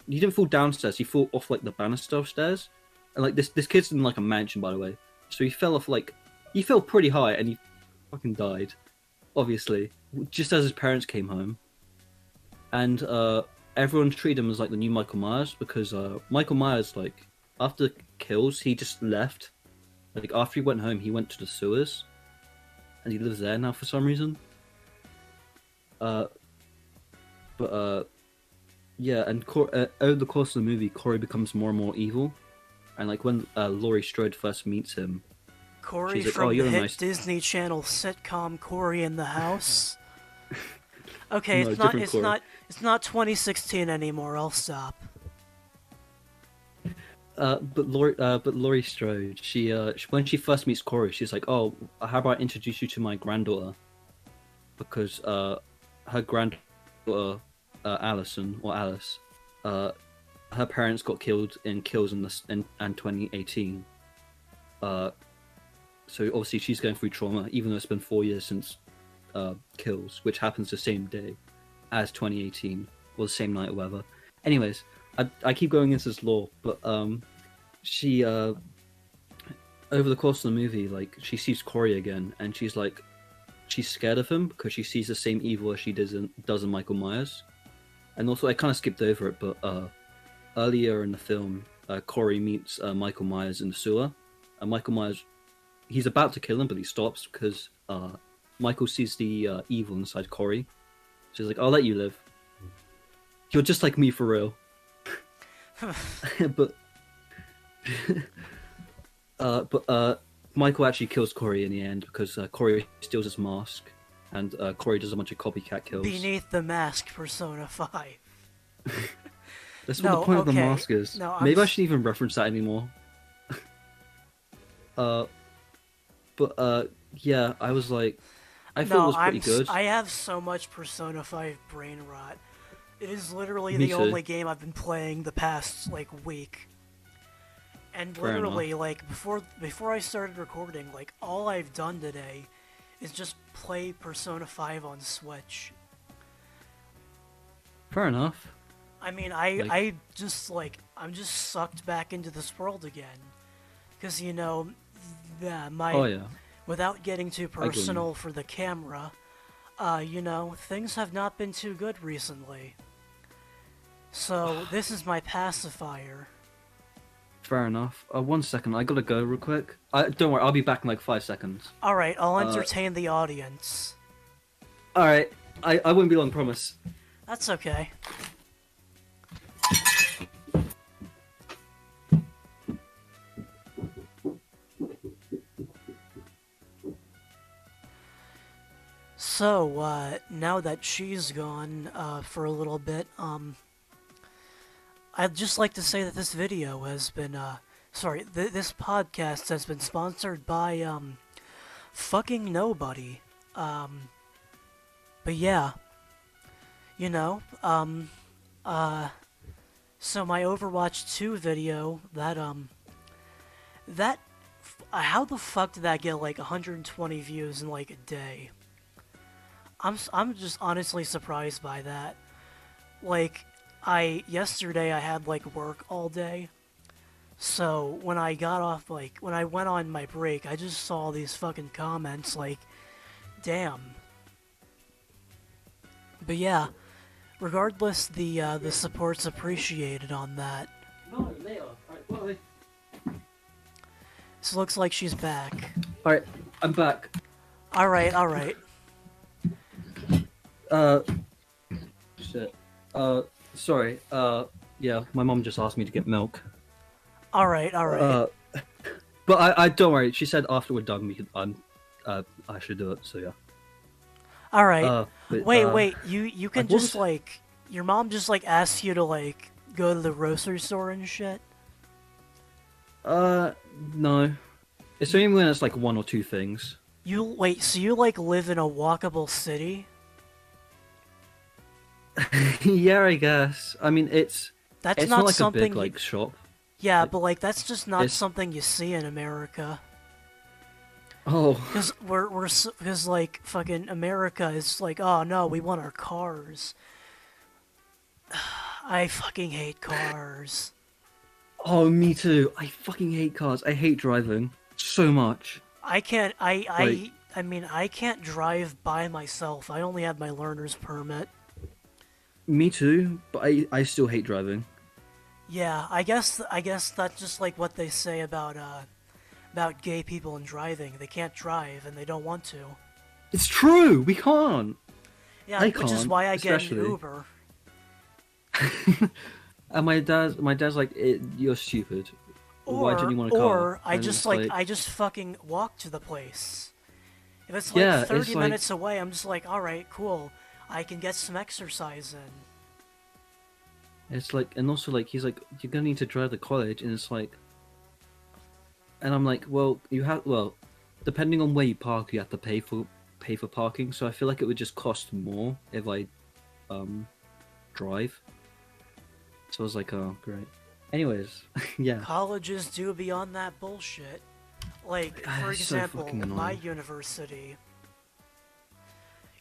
didn't fall downstairs. He fell off like the banister upstairs, and like this kid's in like a mansion, by the way. So he fell off he fell pretty high and he fucking died, obviously, just as his parents came home, and everyone treated him as like the new Michael Myers because Michael Myers, like after kills, he just left. Like after he went home, he went to the sewers, and he lives there now for some reason. Yeah, and over the course of the movie, Corey becomes more and more evil, and like when Laurie Strode first meets him, Corey she's like, from "Oh, you're the a hit nice." Disney Channel sitcom Corey in the House. Okay, No, it's not different it's Corey. not it's not 2016 anymore. I'll stop. But Laurie Strode, when she first meets Corey, she's like, "Oh, how about I introduce you to my granddaughter?" Because her granddaughter, Allison or Alice, her parents got killed in kills in 2018. So obviously she's going through trauma, even though it's been 4 years since kills, which happens the same day as 2018 or the same night or whatever. Anyways, I keep going into this lore, but she over the course of the movie, like she sees Corey again, and she's scared of him because she sees the same evil as she does in Michael Myers. And also, I kind of skipped over it, but earlier in the film, Corey meets Michael Myers in the sewer, and Michael Myers, he's about to kill him, but he stops because Michael sees the evil inside Corey. So he's like, "I'll let you live. You're just like me for real." but Michael actually kills Corey in the end because Corey steals his mask, and Corey does a bunch of copycat kills. Beneath the mask, Persona 5. That's what No, the point of the okay. mask is. No, Maybe I shouldn't even reference that anymore. uh, but yeah, I was like, I thought it was pretty good. I have so much Persona 5 brain rot. It is literally Me the too. only game I've been playing the past like week. And Fair literally, enough. like before I started recording, like all I've done today is just play Persona 5 on Switch. Fair enough. I mean, I'm just sucked back into this world again, because Oh yeah. without getting too I get you. personal for the camera, things have not been too good recently. So this is my pacifier. Fair enough. 1 second, I gotta go real quick. Don't worry, I'll be back in like 5 seconds. All right, I'll entertain the audience. All right, I won't be long, promise. That's okay. So, now that she's gone, for a little bit, I'd just like to say that this video has been, this podcast has been sponsored by, fucking nobody. But yeah, so my Overwatch 2 video, how the fuck did that get like 120 views in like a day? I'm just honestly surprised by that. Like, yesterday I had like work all day, so when I got off, like when I went on my break, I just saw these fucking comments like, damn. But yeah, regardless, the support's appreciated on that. No, later. Alright, bye. So looks like she's back. Alright, I'm back. Alright. Shit. Sorry. Yeah, my mom just asked me to get milk. Alright. But I don't worry. She said after we're done, I should do it. So yeah. Alright. But, Wait. You can what just was- like, your mom just like asks you to like go to the grocery store and shit. No. It's only when it's like 1 or 2 things. So you like live in a walkable city? Yeah, I guess. I mean, it's Not like something a big you- like shop. Yeah, but like that's just not It's- something you see in America. Oh, Because like fucking America is like, oh no, we want our cars. I fucking hate cars. oh, me too. I fucking hate cars. I hate driving so much. I can't. Like- I mean, I can't drive by myself. I only have my learner's permit. Me too, but I still hate driving. Yeah, I guess that's just like what they say about gay people and driving. They can't drive and they don't want to. It's true. We can't. Yeah, I which is can't, why I get an especially. Uber. And my dad's like, you're stupid. Why don't you want a car? Or I And just it's like I just fucking walk to the place. If it's like Yeah, it's 30 like- minutes away, I'm just like, all right, cool. I can get some exercise in. It's like, and also like he's like, you're gonna need to drive to college, and it's like, and I'm like, well, depending on where you park, you have to pay for parking. So I feel like it would just cost more if I drive. So I was like, oh great. Anyways, yeah. Colleges do beyond that bullshit. Like, for It's so example, fucking my annoying. university.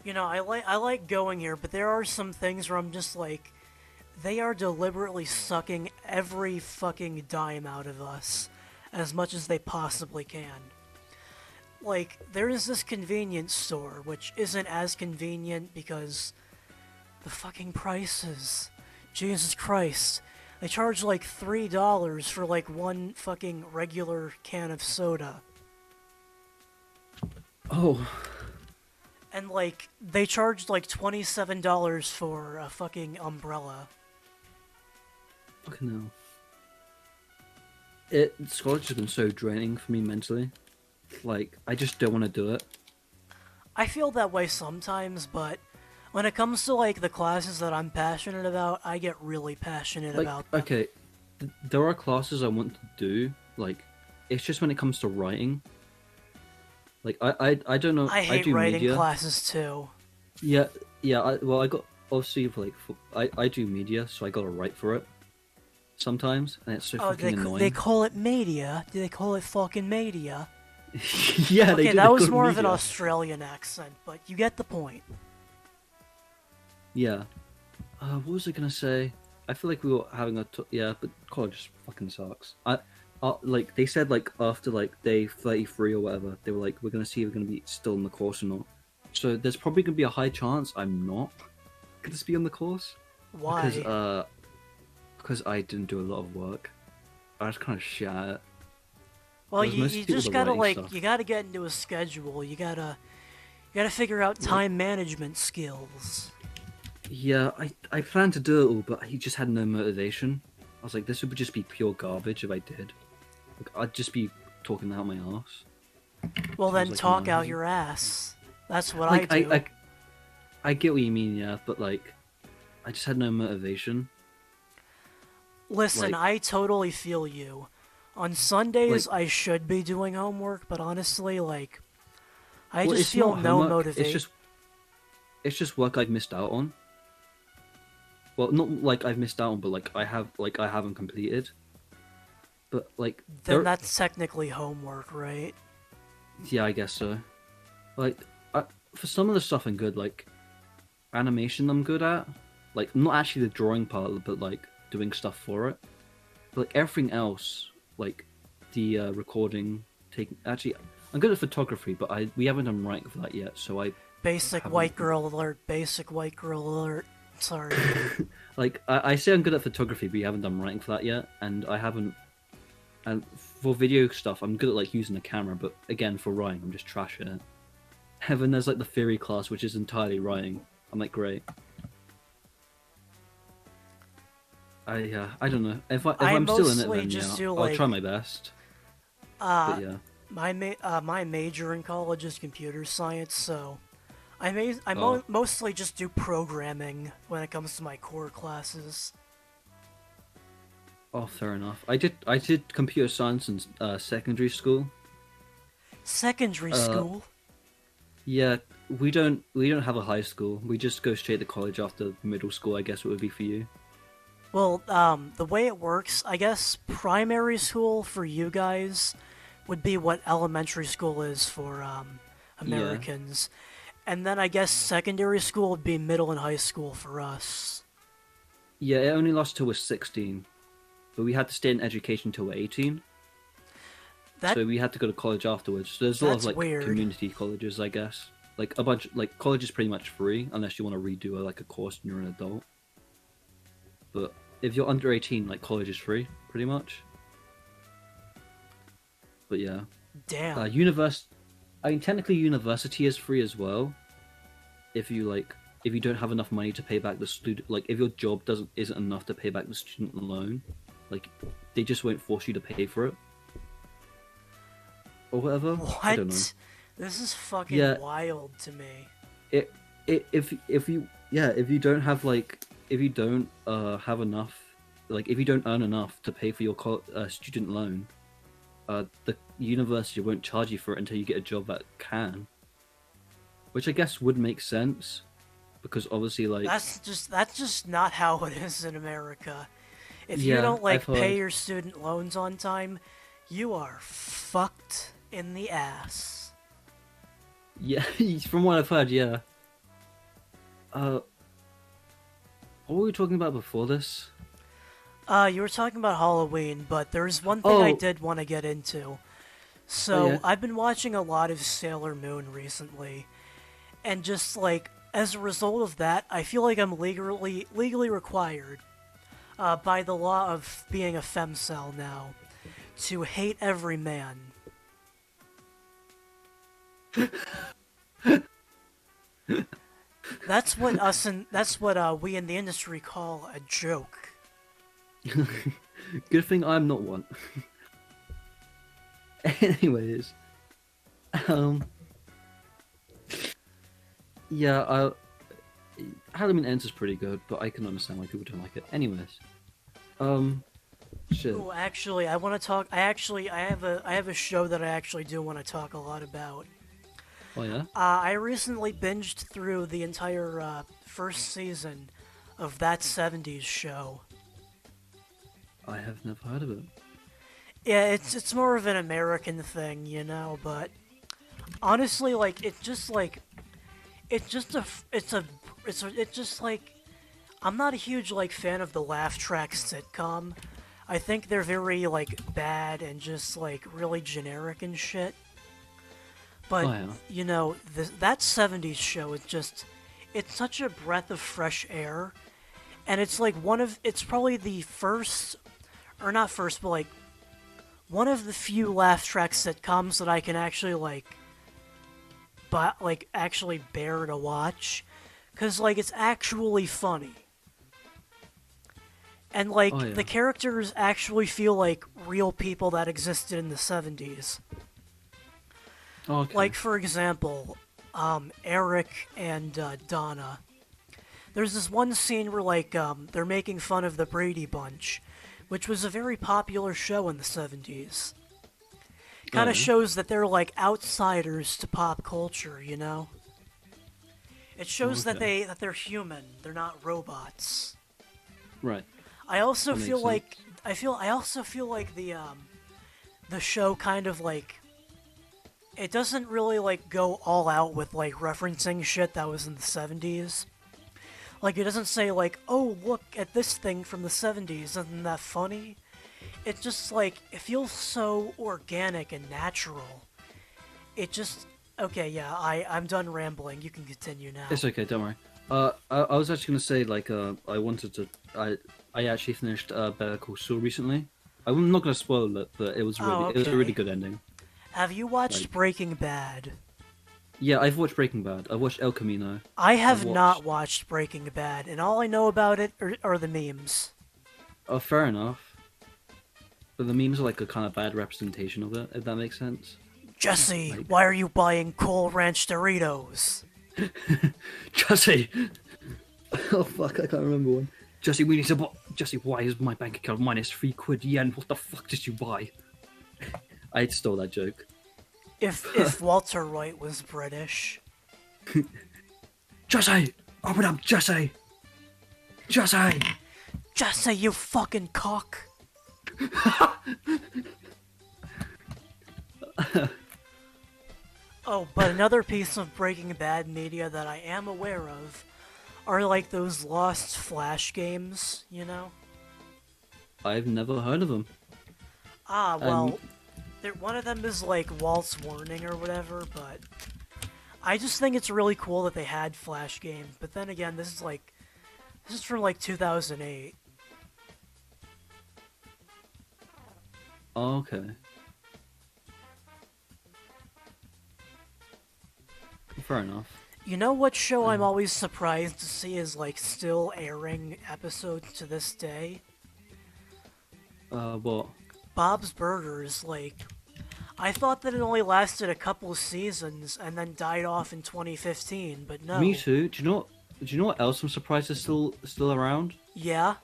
I like going here, but there are some things where I'm just like, they are deliberately sucking every fucking dime out of us as much as they possibly can. Like, there is this convenience store, which isn't as convenient because the fucking prices. Jesus Christ. They charge like $3 for like one fucking regular can of soda. Oh, And like, they charged like $27 for a fucking umbrella. fucking hell. College has been so draining for me mentally. like I just don't want to do it. I feel that way sometimes, but when it comes to like the classes that I'm passionate about, I get really passionate Like, about them. okay, there are classes I want to do. Like, it's just when it comes to writing. Like, I don't know. I I hate do writing media. classes too. Yeah, yeah. Well, I got obviously like I do media, so I gotta write for it sometimes, and it's so Oh, fucking they annoying. call it media. Do they call it fucking media? Yeah, they Okay, do. They that call was it more of an media. Australian accent, but you get the point. Yeah. What was I gonna say? I feel like we were having yeah, but college fucking sucks. Like they said, like after like day 33 or whatever, they were like, we're gonna see if we're gonna be still in the course or not. So there's probably gonna be a high chance I'm not gonna be on the course because Why? because I didn't do a lot of work. I was kind of shit at it. Well, It was you mostly all just the gotta writing like stuff. you gotta get into a schedule. You gotta figure out Like, time management skills. yeah, I planned to do it all, but I just had no motivation. I was like, this would just be pure garbage if I did. Like, I'd just be talking out my ass. Well, So I was then like, no. talk out your ass. That's what I Like, do. I get what you mean, yeah, but like, I just had no motivation. Listen, Like, I totally feel you. On Sundays, like, I should be doing homework, but honestly, like, I well, just it's feel not no homework. motivate. It's just work I've missed out on. Well, not like I've missed out on, but like I haven't completed. But like, Then there, that's technically homework, right? yeah, I guess so. Like, I, for some of the stuff I'm good. Like, animation I'm good at. Like, not actually the drawing part, but like doing stuff for it. But like everything else, like the recording, taking. Actually, I'm good at photography, but we haven't done writing for that yet, so I Basic haven't. white girl alert, basic white girl alert. Sorry. Like I say I'm good at photography, but we haven't done writing for that yet, and I haven't. And for video stuff, I'm good at like using a camera, but again for writing, I'm just trash at it. And then there's like the theory class, which is entirely writing. I'm like, great. I don't know if I I'm still in it, mostly then just yeah, do I'll try like my best. But uh yeah, my major in college is computer science, so oh mostly just do programming when it comes to my core classes. oh, fair enough. I did computer science in secondary school. Secondary Uh, school. yeah, we don't have a high school. We just go straight to college after middle school. I guess it would be for you. Well, the way it works, I guess primary school for you guys would be what elementary school is for Yeah. Americans. And then I guess secondary school would be middle and high school for us. Yeah, it only lasts till we're 16, but we had to stay in education till we're 18. That So we had to go to college afterwards. So there's a lot of that's like weird. community colleges, I guess. Like a bunch, like college is pretty much free unless you want to redo like a course and you're an adult. But if you're under 18, like college is free, pretty much. But yeah, Damn. I mean, technically university is free as well. If you like, if you don't have enough money to pay back the student, like if your job isn't enough to pay back the student loan, like they just won't force you to pay for it or whatever. I don't know. What? This is fucking Yeah, wild to me. if you yeah if you don't have like if you don't have enough like if you don't earn enough to pay for your student loan, the university won't charge you for it until you get a job that can, which I guess would make sense because obviously like That's just not how it is in America. If you yeah don't I've like pay heard your student loans on time, you are fucked in the ass. yeah from what I've heard yeah what were we talking about before this? You were talking about Halloween, but there's one thing I Oh, did want to get into. oh yeah. So, I've been watching a lot of Sailor Moon recently, and just like as a result of that, I feel like I'm legally required by the law of being a femcel now to hate every man. That's what we in the industry call a joke. Good thing I'm not one. Anyways, Um, yeah, Halloween Ends is pretty good, but I can understand why people don't like it. Anyways, um, shit. Oh, actually, I want to talk. I have a show that I actually do want to talk a lot about. Oh yeah, I recently binged through the entire first season of That 70s Show. I have never heard of it. Yeah, it's more of an American thing, but honestly, like it's just a f- it's just like I'm not a huge like fan of the laugh track sitcom. I think they're very like bad and just like really generic and shit. Oh But yeah. that 70s show is just it's such a breath of fresh air, and it's like it's probably the first, or not first, but like one of the few laugh track sitcoms that I can actually actually bear to watch, cause like it's actually funny, and Oh like the yeah. characters actually feel like real people that existed in the 70s. Oh, okay. Like for example, Eric and Donna. There's this one scene where they're making fun of the Brady Bunch, which was a very popular show in the 70s. Oh Kind of yeah. shows that they're like outsiders to pop culture. It Oh, shows that okay. they're human. They're not robots. Right. I also That feel makes sense. like I also feel like the show kind of like it doesn't really like go all out with like referencing shit that was in the 70s. Like it doesn't say like, "Oh, look at this thing from the 70s. Isn't that funny?" It just like it feels so organic and natural. It just okay, yeah, I'm done rambling. You can continue now. It's okay. Don't worry. I was actually gonna say like I wanted to I actually finished Better Call Saul recently. I'm not gonna spoil it, but Oh, it was a really okay. good ending. Have you watched Like Breaking Bad? yeah, I've watched Breaking Bad. I've watched El Camino. I I've have not watched. watched Breaking Bad, and all I know about it are the memes. Oh, fair enough. But the memes are like a kind of bad representation of it, if that makes sense. Jesse, Like why are you buying Cool Ranch Doritos? Jesse. Oh fuck, I can't remember one. Jesse, we need to. Jesse, why is my bank account minus £3 yen? What the fuck did you buy? I stole that joke. If Walter White was British. Jesse, open up, Jesse. Jesse. Jesse, you fucking cock. Oh, but another piece of Breaking Bad media that I am aware of are like those lost Flash games. I've never heard of them. Ah, Um, well, one of them is like Walt's Warning or whatever, but I just think it's really cool that they had Flash games. But then again, this is from like 2008. okay. Fair enough. You know what show I'm Um, always surprised to see is like still airing episodes to this day? what? Bob's Burgers. Like, I thought that it only lasted a couple seasons and then died off in 2015, but Me no. too. Do you know what else I'm surprised is still around? Yeah,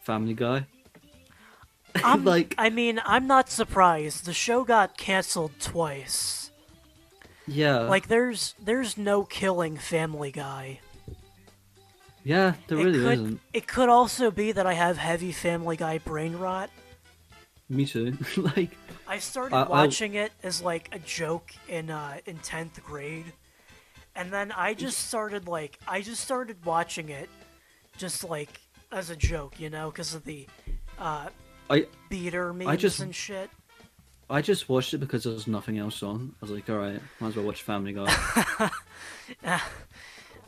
Family Guy. I'm. Like, I mean, I'm not surprised. The show got canceled twice. yeah, Like, there's no killing Family Guy. yeah, there It really could isn't. it could also be that I have heavy Family Guy brain rot. Me too. Like, I started I watching it as like a joke in 10th grade, and then I just started watching it just like as a joke, because of the uh, I beater I memes just and shit. I just watched it because there was nothing else on. I was like, all right, might as well watch Family Guy.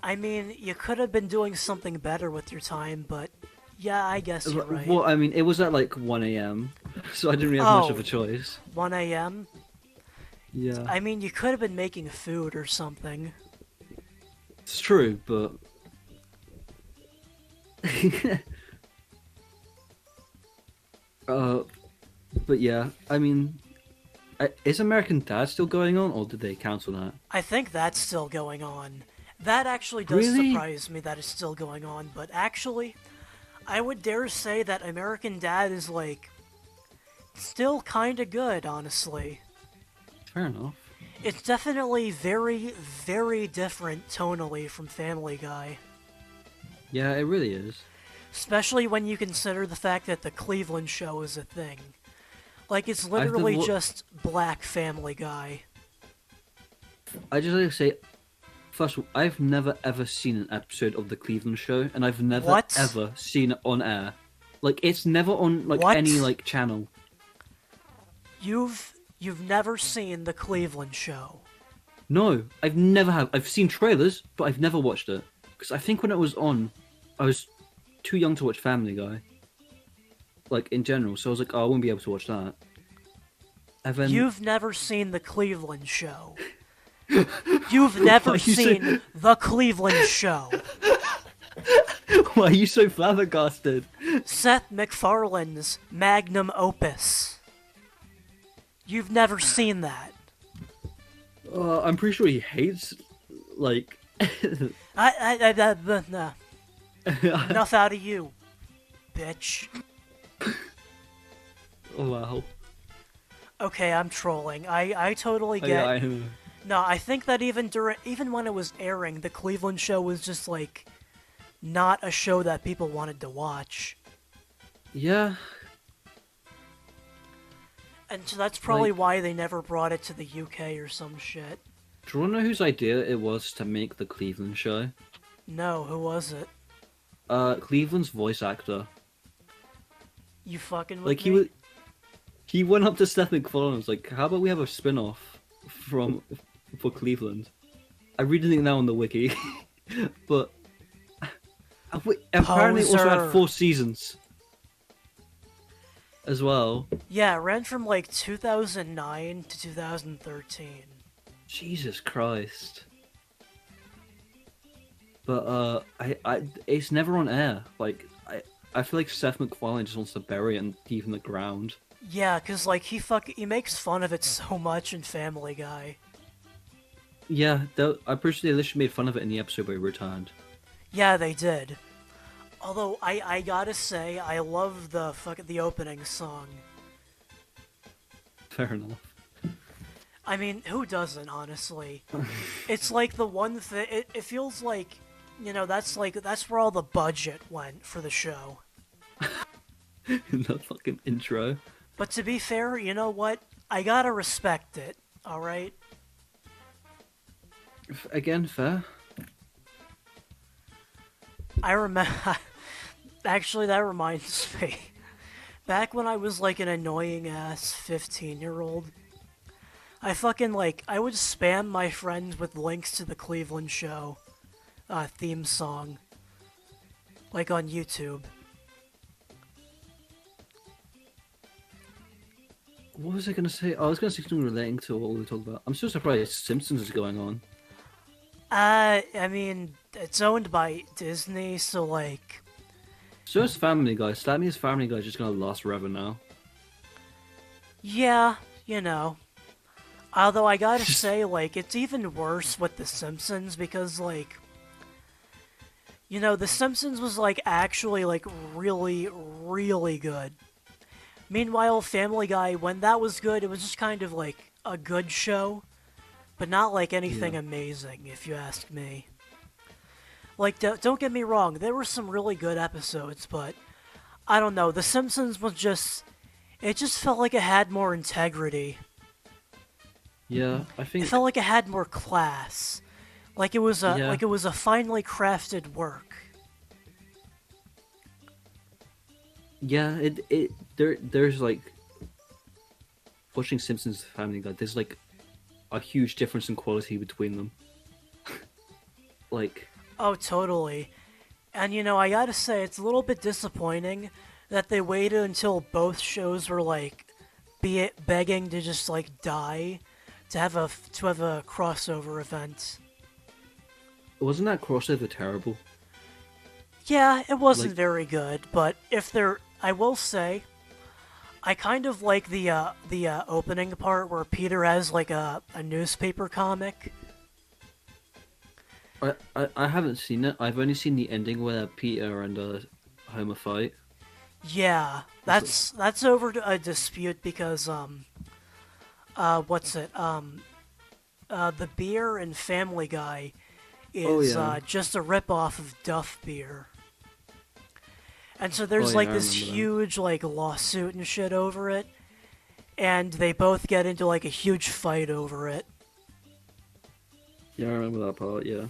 I mean, you could have been doing something better with your time, but yeah, I guess you're right. Well, I mean, it was at like 1 a.m., so I didn't really have much of Oh, a choice. 1 a.m. Yeah, I mean, you could have been making food or something. it's true, but uh, but yeah, I mean, Is American Dad still going on, or did they cancel that? I think that's still going on. That actually does Really? surprise me that it's still going on, but actually, I would dare say that American Dad is like still kind of good, honestly. Fair enough. It's definitely very, very different tonally from Family Guy. Yeah, it really is. Especially when you consider the fact that the Cleveland show is a thing. Like, it's I've never. literally just black Family Guy. I just like to say, first of all, I've never ever seen an episode of the Cleveland Show, and I've never What? ever seen it on air. Like, it's never on like What? any like channel. You've never seen the Cleveland show. No, I've never have. I've seen trailers, but I've never watched it because I think when it was on, I was too young to watch Family Guy. Like in general, so I was like, oh, I won't be able to watch that. And then You've never seen the Cleveland show. You've never Why you seen the Cleveland show. why are you so flabbergasted? Seth MacFarlane's magnum opus. You've never seen that. I'm pretty sure he hates like. Nah. Enough out of you, bitch. Oh wow. Okay, I'm trolling. I totally Oh, get. yeah, I know. No, I think that even when it was airing, the Cleveland show was just like not a show that people wanted to watch. Yeah, And so that's probably Like- why they never brought it to the UK or some shit. do you want to know whose idea it was to make the Cleveland Show? No, who was it? Cleveland's voice actor. You fucking with Like me? he went up to Seth MacFarlane and was like, "How about we have a spin-off for Cleveland?" I read it now on the wiki, but apparently it also had Poser. 4 seasons as well. Yeah, it ran from like 2009 to 2013. Jesus Christ! But it's never on air. Like I feel like Seth MacFarlane just wants to bury it deep in the ground. Yeah, cause like he makes fun of it so much in Family Guy. Yeah, I'm pretty sure they literally made fun of it in the episode where he returned. Yeah, they did. Although I gotta say, I love the opening song. Fair enough. I mean, who doesn't, honestly? It's like the one thing. It feels like, that's where all the budget went for the show. The fucking intro. But to be fair, you know what? I gotta respect it. All right. Again, fair. I remember. Actually, that reminds me. Back when I was like an annoying ass 15-year-old, I would spam my friends with links to the Cleveland show theme song, like on YouTube. What was I gonna say? I was gonna say something relating to what we were talking about. I'm so surprised Simpsons is going on. I mean, it's owned by Disney, so like, So is Family Guy. So that means Family Guy is just gonna last forever now. yeah, Although I gotta say, like, it's even worse with The Simpsons because, like, The Simpsons was, like, actually, like, really, really good. Meanwhile, Family Guy, when that was good, it was just kind of, like, a good show, but not, like, anything Yeah. amazing, if you ask me. Like, don't get me wrong, there were some really good episodes, but, I don't know, The Simpsons was just... It just felt like it had more integrity. Yeah, I think. It felt like it had more class. Like it was Yeah. a finely crafted work. Yeah, there's like watching Simpsons to Family Guy. There's like a huge difference in quality between them. Like, Oh, totally. And I gotta say, it's a little bit disappointing that they waited until both shows were like, begging to just like die, to have a crossover event. wasn't that crossover terrible? Yeah, it wasn't Like- very good, but I will say, I kind of like the opening part where Peter has like a newspaper comic. I haven't seen it. I've only seen the ending where Peter and Homer fight. Yeah, It's like, that's over a dispute because what's it the beer in Family Guy oh is yeah, just a ripoff of Duff beer. And so oh there's yeah, like I this remember that. huge like lawsuit and shit over it, and they both get into like a huge fight over it. Yeah, I remember that part. Yeah.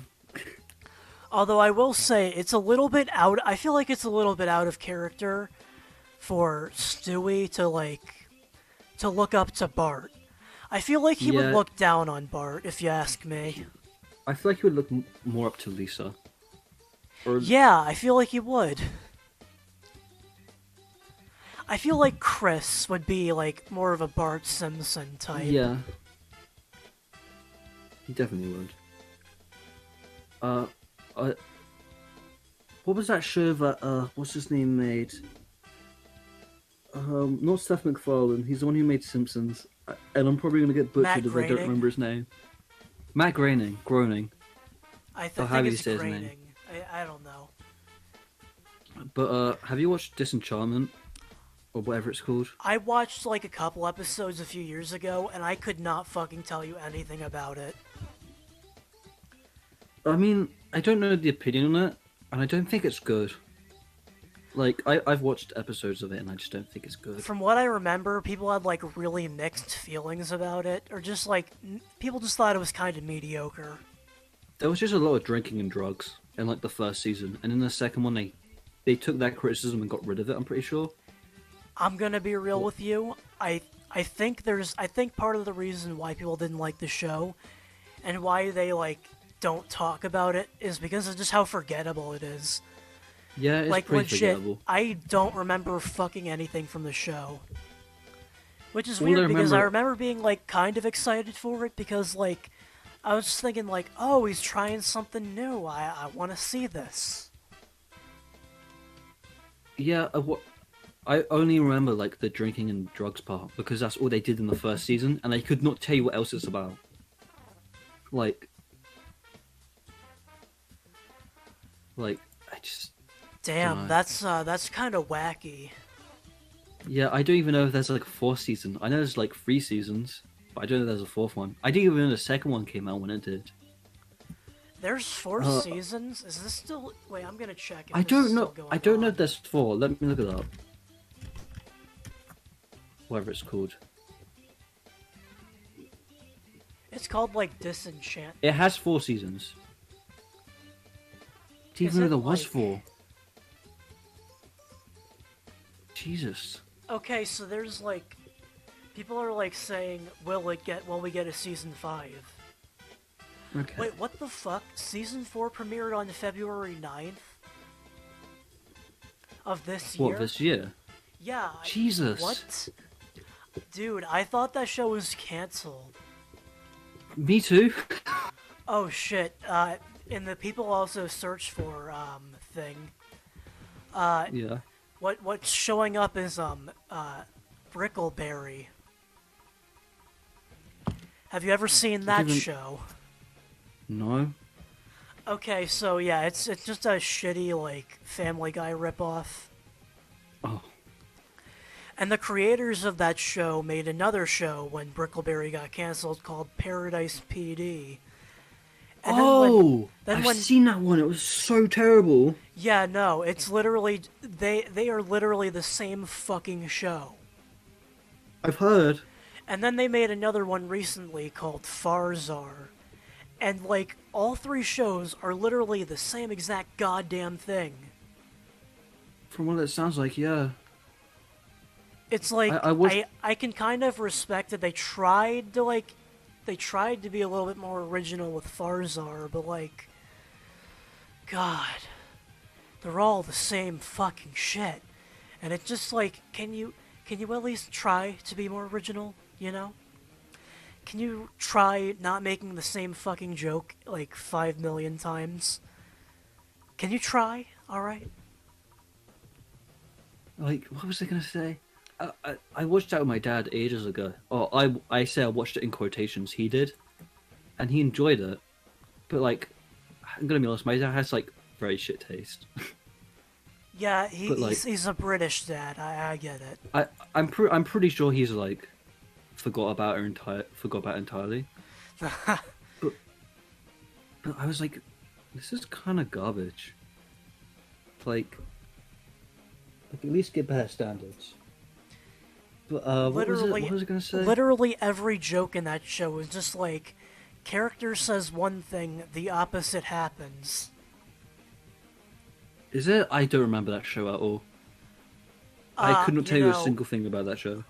Although I will say it's a little bit out. I feel like it's a little bit out of character for Stewie to look up to Bart. I feel like he would Yeah, look down on Bart, if you ask me. I feel like he would look more up to Lisa. Or Yeah, I feel like he would. I feel like Chris would be like more of a Bart Simpson type. yeah, he definitely would. Uh, I, what was that show that what's his name made? Not Seth MacFarlane. He's the one who made Simpsons. And I'm probably gonna get Matt butchered if I don't Groening. remember his name. Matt Groening. Groening. Or how Think do you it's say his name? Groening. I don't know. But have you watched Disenchantment or whatever it's called? I watched like a couple episodes a few years ago, and I could not fucking tell you anything about it. I mean, I don't know the opinion on it, and I don't think it's good. Like I've watched episodes of it, and I just don't think it's good. From what I remember, people had like really mixed feelings about it, or just like people just thought it was kind of mediocre. There was just a lot of drinking and drugs in like the first season, and in the second one they took that criticism and got rid of it. I'm pretty sure. I'm gonna be real with you. I think part of the reason why people didn't like the show and why they like don't talk about it is because of just how forgettable it is. Yeah, it's Like pretty legit, forgettable. I don't remember fucking anything from the show. Which is All I weird because I remember, remember being like kind of excited for it because like I was just thinking like, oh, he's trying something new. I want to see this. yeah, I only remember like the drinking and drugs part because that's all they did in the first season, and I could not tell you what else it's about. Like, I just don't Damn, know. that's kind of wacky. Yeah, I don't even know if there's like a fourth season. I know there's like 3 seasons, but I don't know if there's a fourth one. I didn't even know the second one came out when it did. There's four Uh, seasons. Is this still? Wait, I'm gonna check if I this is don't still know. going I don't know on. if there's 4. Let me look it up. Whatever it's called. It's called like Disenchant. It has 4 seasons. Didn't Is even know it there was like- 4. Jesus. Okay, so there's like, people are like saying, will we get a season 5? Okay. Wait, what the fuck? Season 4 premiered on February 9th of this year? What, this year? Yeah. Jesus. What? Dude, I thought that show was canceled. Me too. Oh shit. In the people also search for thing. Yeah. What's showing up is Brickleberry. Have you ever seen that Even- show? No. Okay, so yeah, it's just a shitty like Family Guy ripoff. Oh. And the creators of that show made another show when Brickleberry got canceled called Paradise PD. And then I've when- seen that one. It was so terrible. Yeah, no, it's literally they are literally the same fucking show. I've heard. And then they made another one recently called Farzar. And like all 3 shows are literally the same exact goddamn thing. From what it sounds like, yeah. It's like I I can kind of respect that they tried to be a little bit more original with Farzar, but like God, they're all the same fucking shit. And it's just like, can you at least try to be more original, you know? Can you try not making the same fucking joke like 5 million times? Can you try? Alright? Like, what was I gonna say? I watched that with my dad ages ago. Oh, I say I watched it in quotations. He did, and he enjoyed it. But like, I'm gonna be honest, my dad has like very shit taste. Yeah, But like, he's a British dad. I get it. I'm pretty sure he's like forgot about it entirely. But but I was like, this is kind of garbage. Like at least get better standards. But what was it? literally, What was I gonna say? literally every joke in that show is just like, character says one thing, the opposite happens. Is it? I don't remember that show at all. I could not tell you a single thing about that show.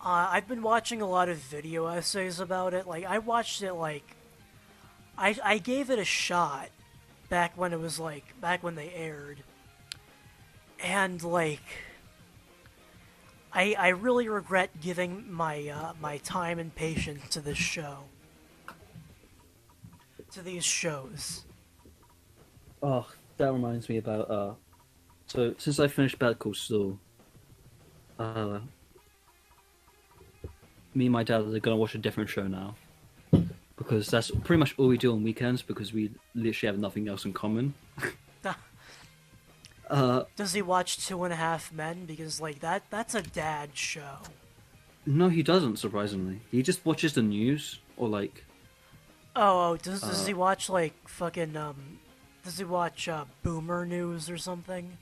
I've been watching a lot of video essays about it. Like, I watched it, like, I gave it a shot back when it was, like, back when they aired. And, like, I really regret giving my time and patience to this show. To these shows. Oh, that reminds me about so since I finished Better Call Saul, uh, me and my dad are gonna watch a different show now because that's pretty much all we do on weekends because we literally have nothing else in common. Does he watch Two and a Half Men? Because, like, that's a dad show. No, he doesn't. Surprisingly, he just watches the news or like. Does he watch, like, fucking, does he watch, Boomer News or something?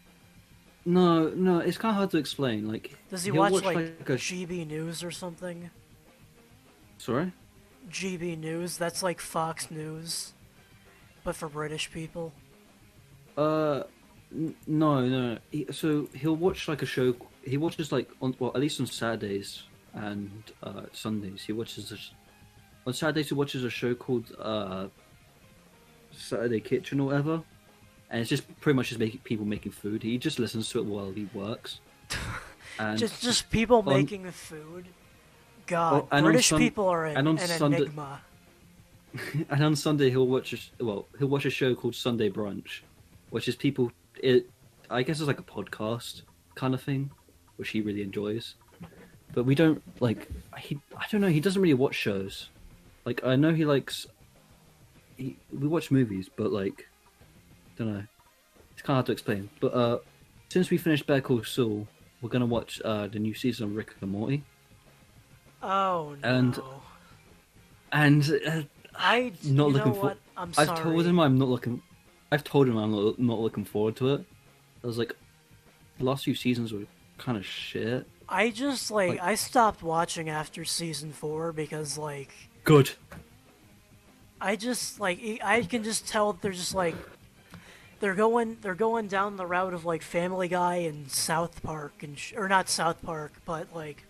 No, no, it's kind of hard to explain. Like, Does he he'll watch, watch like, a. GB News or something? Sorry. GB News, that's like Fox News, but for British people. No, no. So he'll watch like a show. He watches like at least on Saturdays and Sundays. He watches on Saturdays. He watches a show called Saturday Kitchen or whatever, and it's just pretty much just making people making food. He just listens to it while he works. And just people making food. God, British people are an enigma. And on Sunday he'll watch he'll watch a show called Sunday Brunch, which is people. I guess it's like a podcast kind of thing, which he really enjoys. But we don't like. I don't know. He doesn't really watch shows. Like I know he likes. We watch movies, but like, don't know. It's kind of hard to explain. But since we finished Better Call Saul, we're gonna watch the new season of Rick and Morty. Oh no! And I not you looking know for. what? I'm sorry. I've told him I'm not looking. I've told him I'm not looking forward to it. I was like, the last few seasons were kind of shit. I just like I stopped watching after season 4 because like Good. I just like I can just tell they're just like they're going down the route of like Family Guy and South Park and or not South Park but like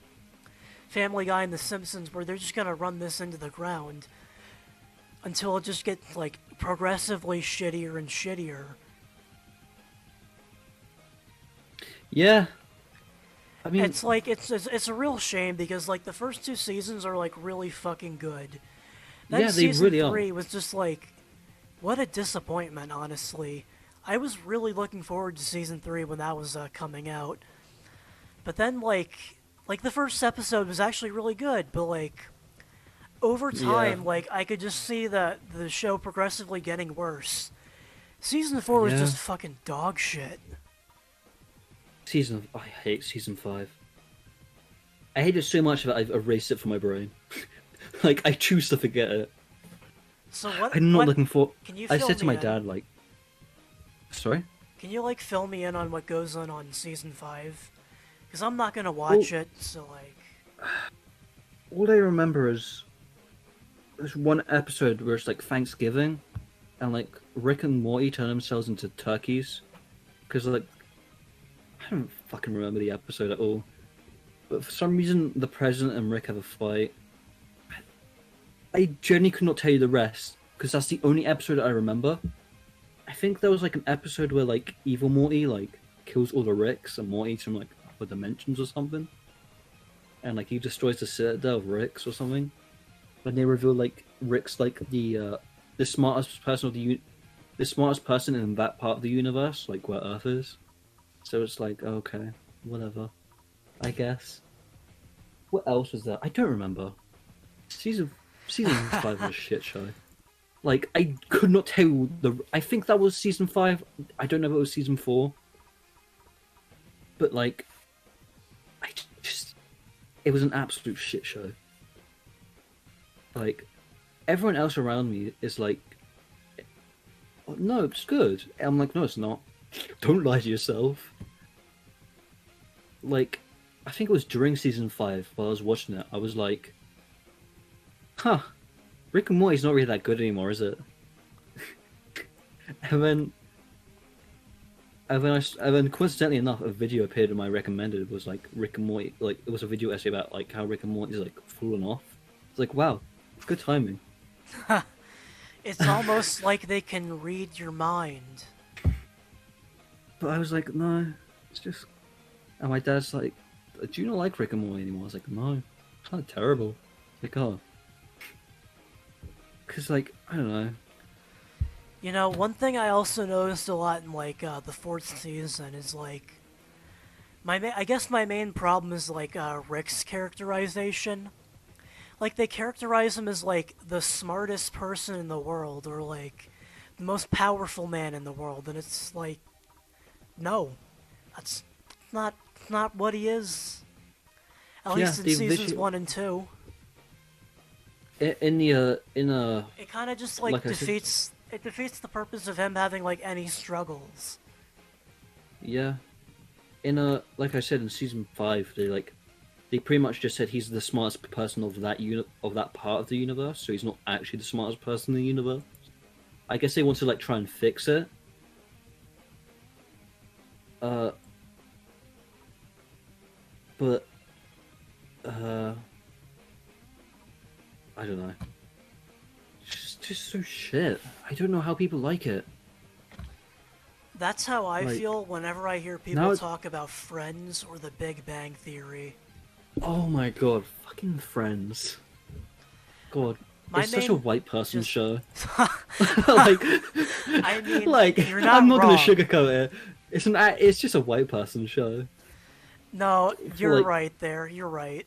Family Guy and The Simpsons where they're just gonna run this into the ground until it just gets like progressively shittier and shittier. Yeah. I mean, It's like it's a real shame because like the first 2 seasons are like really fucking good. Then yeah, they season really are. 3 was just like what a disappointment, honestly. I was really looking forward to season 3 when that was coming out. But then like the first episode was actually really good, but like over time like I could just see the show progressively getting worse. Season 4 was just fucking dog shit. I hate season 5. I hate it so much that I've erased it from my brain. Like I choose to forget it. So what? I'm not looking for. Can you I fill said to me my in? dad like, sorry. Can you like fill me in on what goes on season 5? Because I'm not gonna watch it, so like. All I remember is there's one episode where it's like Thanksgiving, and like Rick and Morty turn themselves into turkeys, because like I don't fucking remember the episode at all. But for some reason, the president and Rick have a fight. I genuinely could not tell you the rest because that's the only episode I remember. I think there was like an episode where like evil Morty like kills all the Ricks and Morty's from like other dimensions or something, and like he destroys the citadel of Ricks or something. And they reveal like Rick's like the smartest person of the smartest person in that part of the universe, like where Earth is. So it's like okay, whatever. I guess. What else was there? I don't remember. Season season 5 was a shit show. Like I could not tell you the. I think that was season 5. I don't know if it was season 4. But like, I just it was an absolute shit show. Like everyone else around me is like, "Oh, no, it's good." And I'm like, no, it's not. Don't lie to yourself. Like, I think it was during season 5 while I was watching it. I was like, huh, Rick and Morty's not really that good anymore, is it? and then and then coincidentally enough, a video appeared in my recommended. It was like Rick and Morty, like it was a video essay about like how Rick and Morty's like fallen off. It's like, wow, good timing. It's almost like they can read your mind. But I was like, no, it's just. And my dad's like, do you not like Rick and Morty anymore? I was like, no, it's kind of terrible. Like, oh, because like I don't know. You know, one thing I also noticed a lot in like the fourth season is like I guess my main problem is like Rick's characterization. Like they characterize him as like the smartest person in the world or like the most powerful man in the world, and it's like, no, that's not what he is. At least in seasons 1 and 2. In It kind of just like defeats the purpose of him having like any struggles. Yeah, like I said in season 5, they pretty much just said he's the smartest person of that part of the universe, so he's not actually the smartest person in the universe. I guess they want to like try and fix it. But I don't know. It's just so shit. I don't know how people like it. That's how I Like, feel whenever I hear people talk about Friends or The Big Bang Theory. Oh my god, fucking Friends. God, it's such a white person show. like, I mean, like you're not I'm not wrong. gonna sugarcoat it. It's just a white person show. No, you're like, right there. You're right.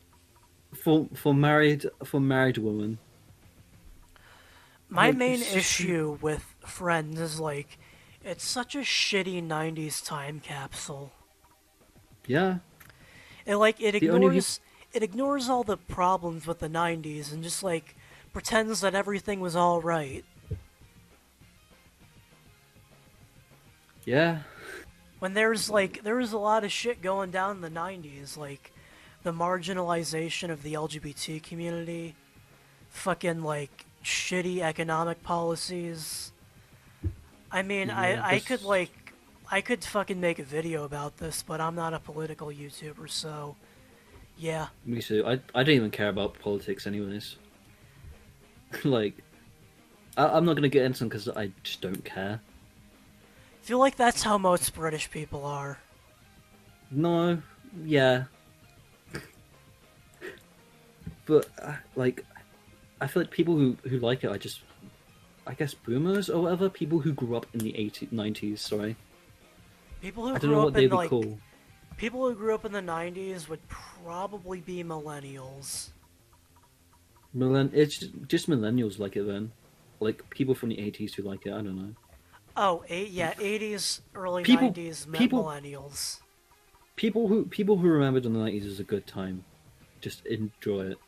For married women. My Like, main it's just- issue with Friends is like it's such a shitty 90s time capsule. Yeah. It like it The only ignores it ignores all the problems with the 90s and just like pretends that everything was all right. Yeah. When there was a lot of shit going down in the 90s, like the marginalization of the LGBT community, fucking like shitty economic policies. I mean, Yeah, I could fucking make a video about this, but I'm not a political YouTuber, so yeah. Me too. I don't even care about politics, anyways. like, I'm not gonna get into them because I just don't care. I feel like that's how most British people are. No, yeah, but like, I feel like people who like it are just, I guess, boomers or whatever. People who grew up in the 90s. Sorry, People who I don't grew know up what they'd in be like called. people who grew up in the 90s would probably be millennials. It's just millennials like it then, like people from the 80s who like it. I don't know. Oh, yeah, 80s, early People- 90s, people- millennials. People who remembered in the 90s as a good time, just enjoy it.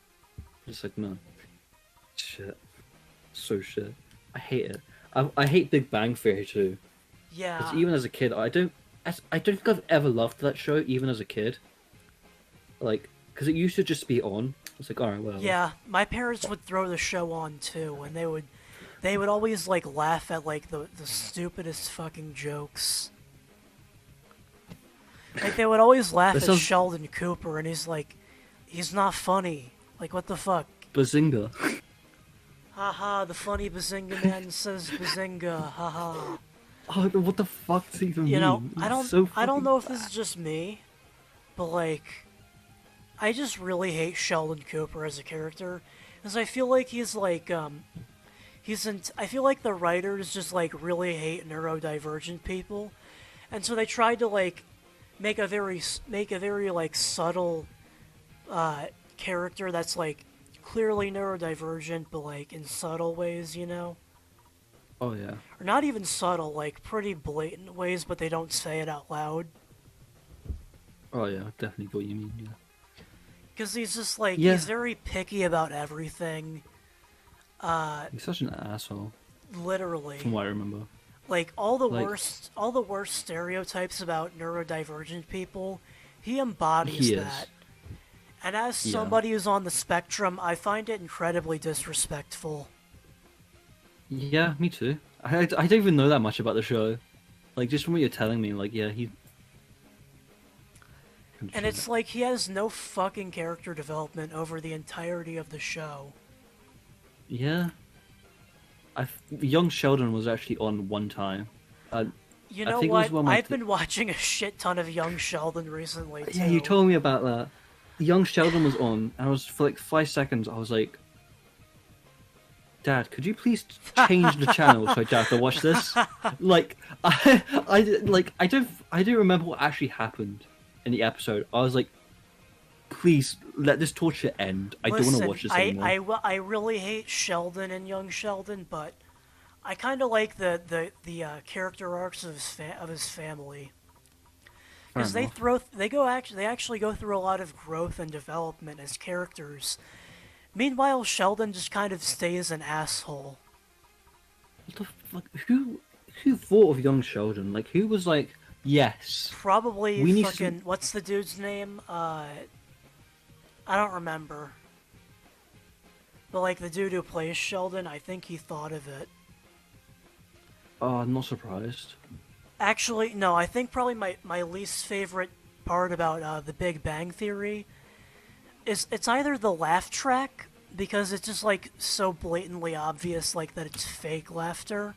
It's like, no, shit, so shit. I hate it. I hate Big Bang Theory too. Yeah. Because even as a kid, I don't think I've ever loved that show, even as a kid. Like, because it used to just be on. It's like, alright, well. Yeah, my parents would throw the show on too, and they would always like laugh at like the stupidest fucking jokes. Like they would always laugh That at sounds- Sheldon Cooper, and he's not funny. Like what the fuck? Bazinga. Haha, the funny Bazinga man says Bazinga. Haha. Oh, what the fuck does it even mean? You know, It's so I don't fucking know if this is just me, but like, I just really hate Sheldon Cooper as a character, because I feel like he's like I feel like the writers just like really hate neurodivergent people, and so they tried to like make a very like subtle character that's like clearly neurodivergent, but like in subtle ways, you know, Oh yeah. or not even subtle, like pretty blatant ways, but they don't say it out loud. Oh yeah. Definitely what you mean. Yeah. Because he's just like Yeah. he's very picky about everything. He's such an asshole, from Literally, what I remember. like all the Like worst, all the worst stereotypes about neurodivergent people, he embodies he that. is. And as Yeah. somebody who's on the spectrum, I find it incredibly disrespectful. Yeah. Me too. I don't even know that much about the show. Like just from what you're telling me, like yeah, he. And it's like he has no fucking character development over the entirety of the show. Yeah. Young Sheldon was actually on one time. Uh, You I know think it was what? one of my. I've been watching a shit ton of Young Sheldon recently Yeah, you too. told me about that. Young Sheldon was on, and I was for like 5 seconds. I was like, "Dad, could you please change the channel so I don't have to watch this?" Like, I don't remember what actually happened in the episode. I was like, "Please let this torture end. I don't want to Listen, watch this anymore." I really hate Sheldon and Young Sheldon, but I kind of like the character arcs of his family Fair because they enough. throw they go actually they actually go through a lot of growth and development as characters. Meanwhile, Sheldon just kind of stays an asshole. What the fuck? Who thought of Young Sheldon? Like, who was like, "Yes, Probably we need to." fucking what's the dude's name? I don't remember. But like the dude who plays Sheldon, I think he thought of it. Oh, I'm not surprised. Actually, no, I think probably my least favorite part about The Big Bang Theory is it's either the laugh track because it's just like so blatantly obvious like that it's fake laughter,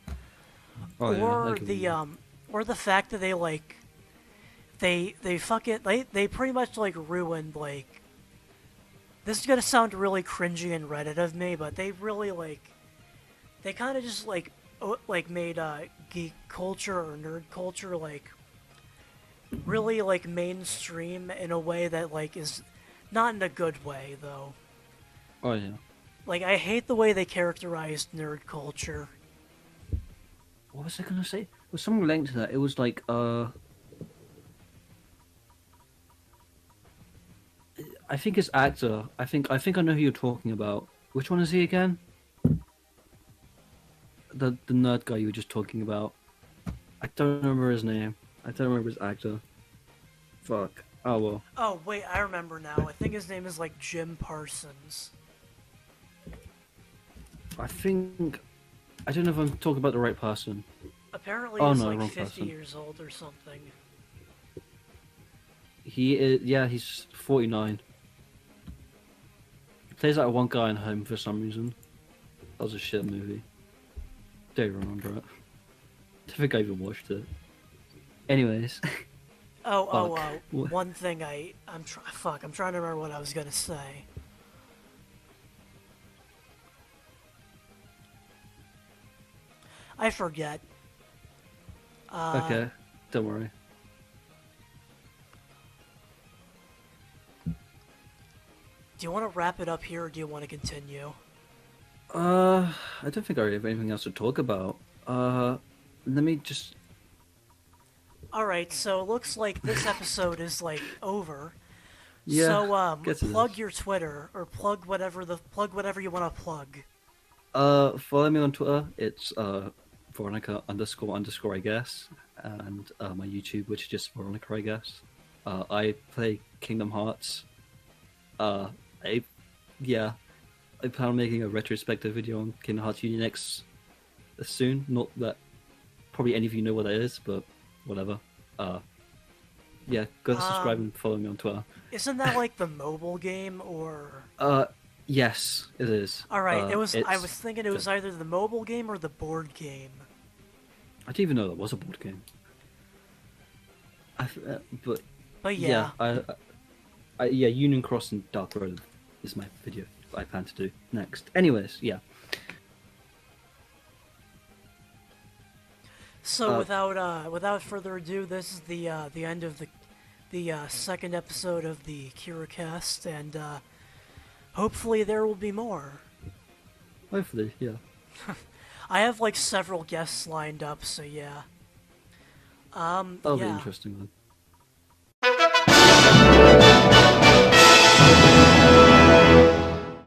Oh yeah, I or get what you the mean. or the fact that they fuck it they pretty much like ruined like this is gonna sound really cringy and Reddit of me, but they really like they kind of just like made geek culture or nerd culture like really like mainstream in a way that like is not in a good way though. Oh yeah. Like I hate the way they characterized nerd culture. What was I gonna say? There was something linked to that. It was like I think it's actor. I think I know who you're talking about. Which one is he again? The nerd guy you were just talking about. I don't remember his name. I don't remember his actor. Fuck. Oh well. Oh wait, I remember now. I think his name is like Jim Parsons. I think I don't know if I'm talking about the right person. Apparently Oh he's no, like wrong 50 person. years old or something. He is. Yeah, he's 49. He plays that one guy in Home for some reason. That was a shit movie. Don't remember it. I don't think I even watched it. Anyways, fuck. One thing I'm trying to remember what I was gonna say. I forget. Okay, don't worry. Do you want to wrap it up here or do you want to continue? I don't think I have anything else to talk about. Let me just. Alright, so it looks like this episode is like over. Yeah, So get to plug this. your Twitter or plug whatever you want to plug. Follow me on Twitter. It's Veronica __ I guess, and my YouTube, which is just Veronica I guess. I play Kingdom Hearts. I yeah, I plan on making a retrospective video on Kingdom Hearts Unix soon. Not that probably any of you know what that is, but whatever. Yeah, go subscribe and follow me on Twitter. Isn't that like the mobile game or Yes, it is. Alright, I was It's thinking it was either the mobile game or the board game. I didn't even know that was a board game. But But yeah, yeah. yeah, Union Cross and Dark Road is my video that I plan to do next. Anyways, yeah. So Uh, without further ado, this is the end of the second episode of the KiraCast, and hopefully there will be more. Hopefully, yeah. I have like several guests lined up, so yeah. That'll be Yeah. interesting then.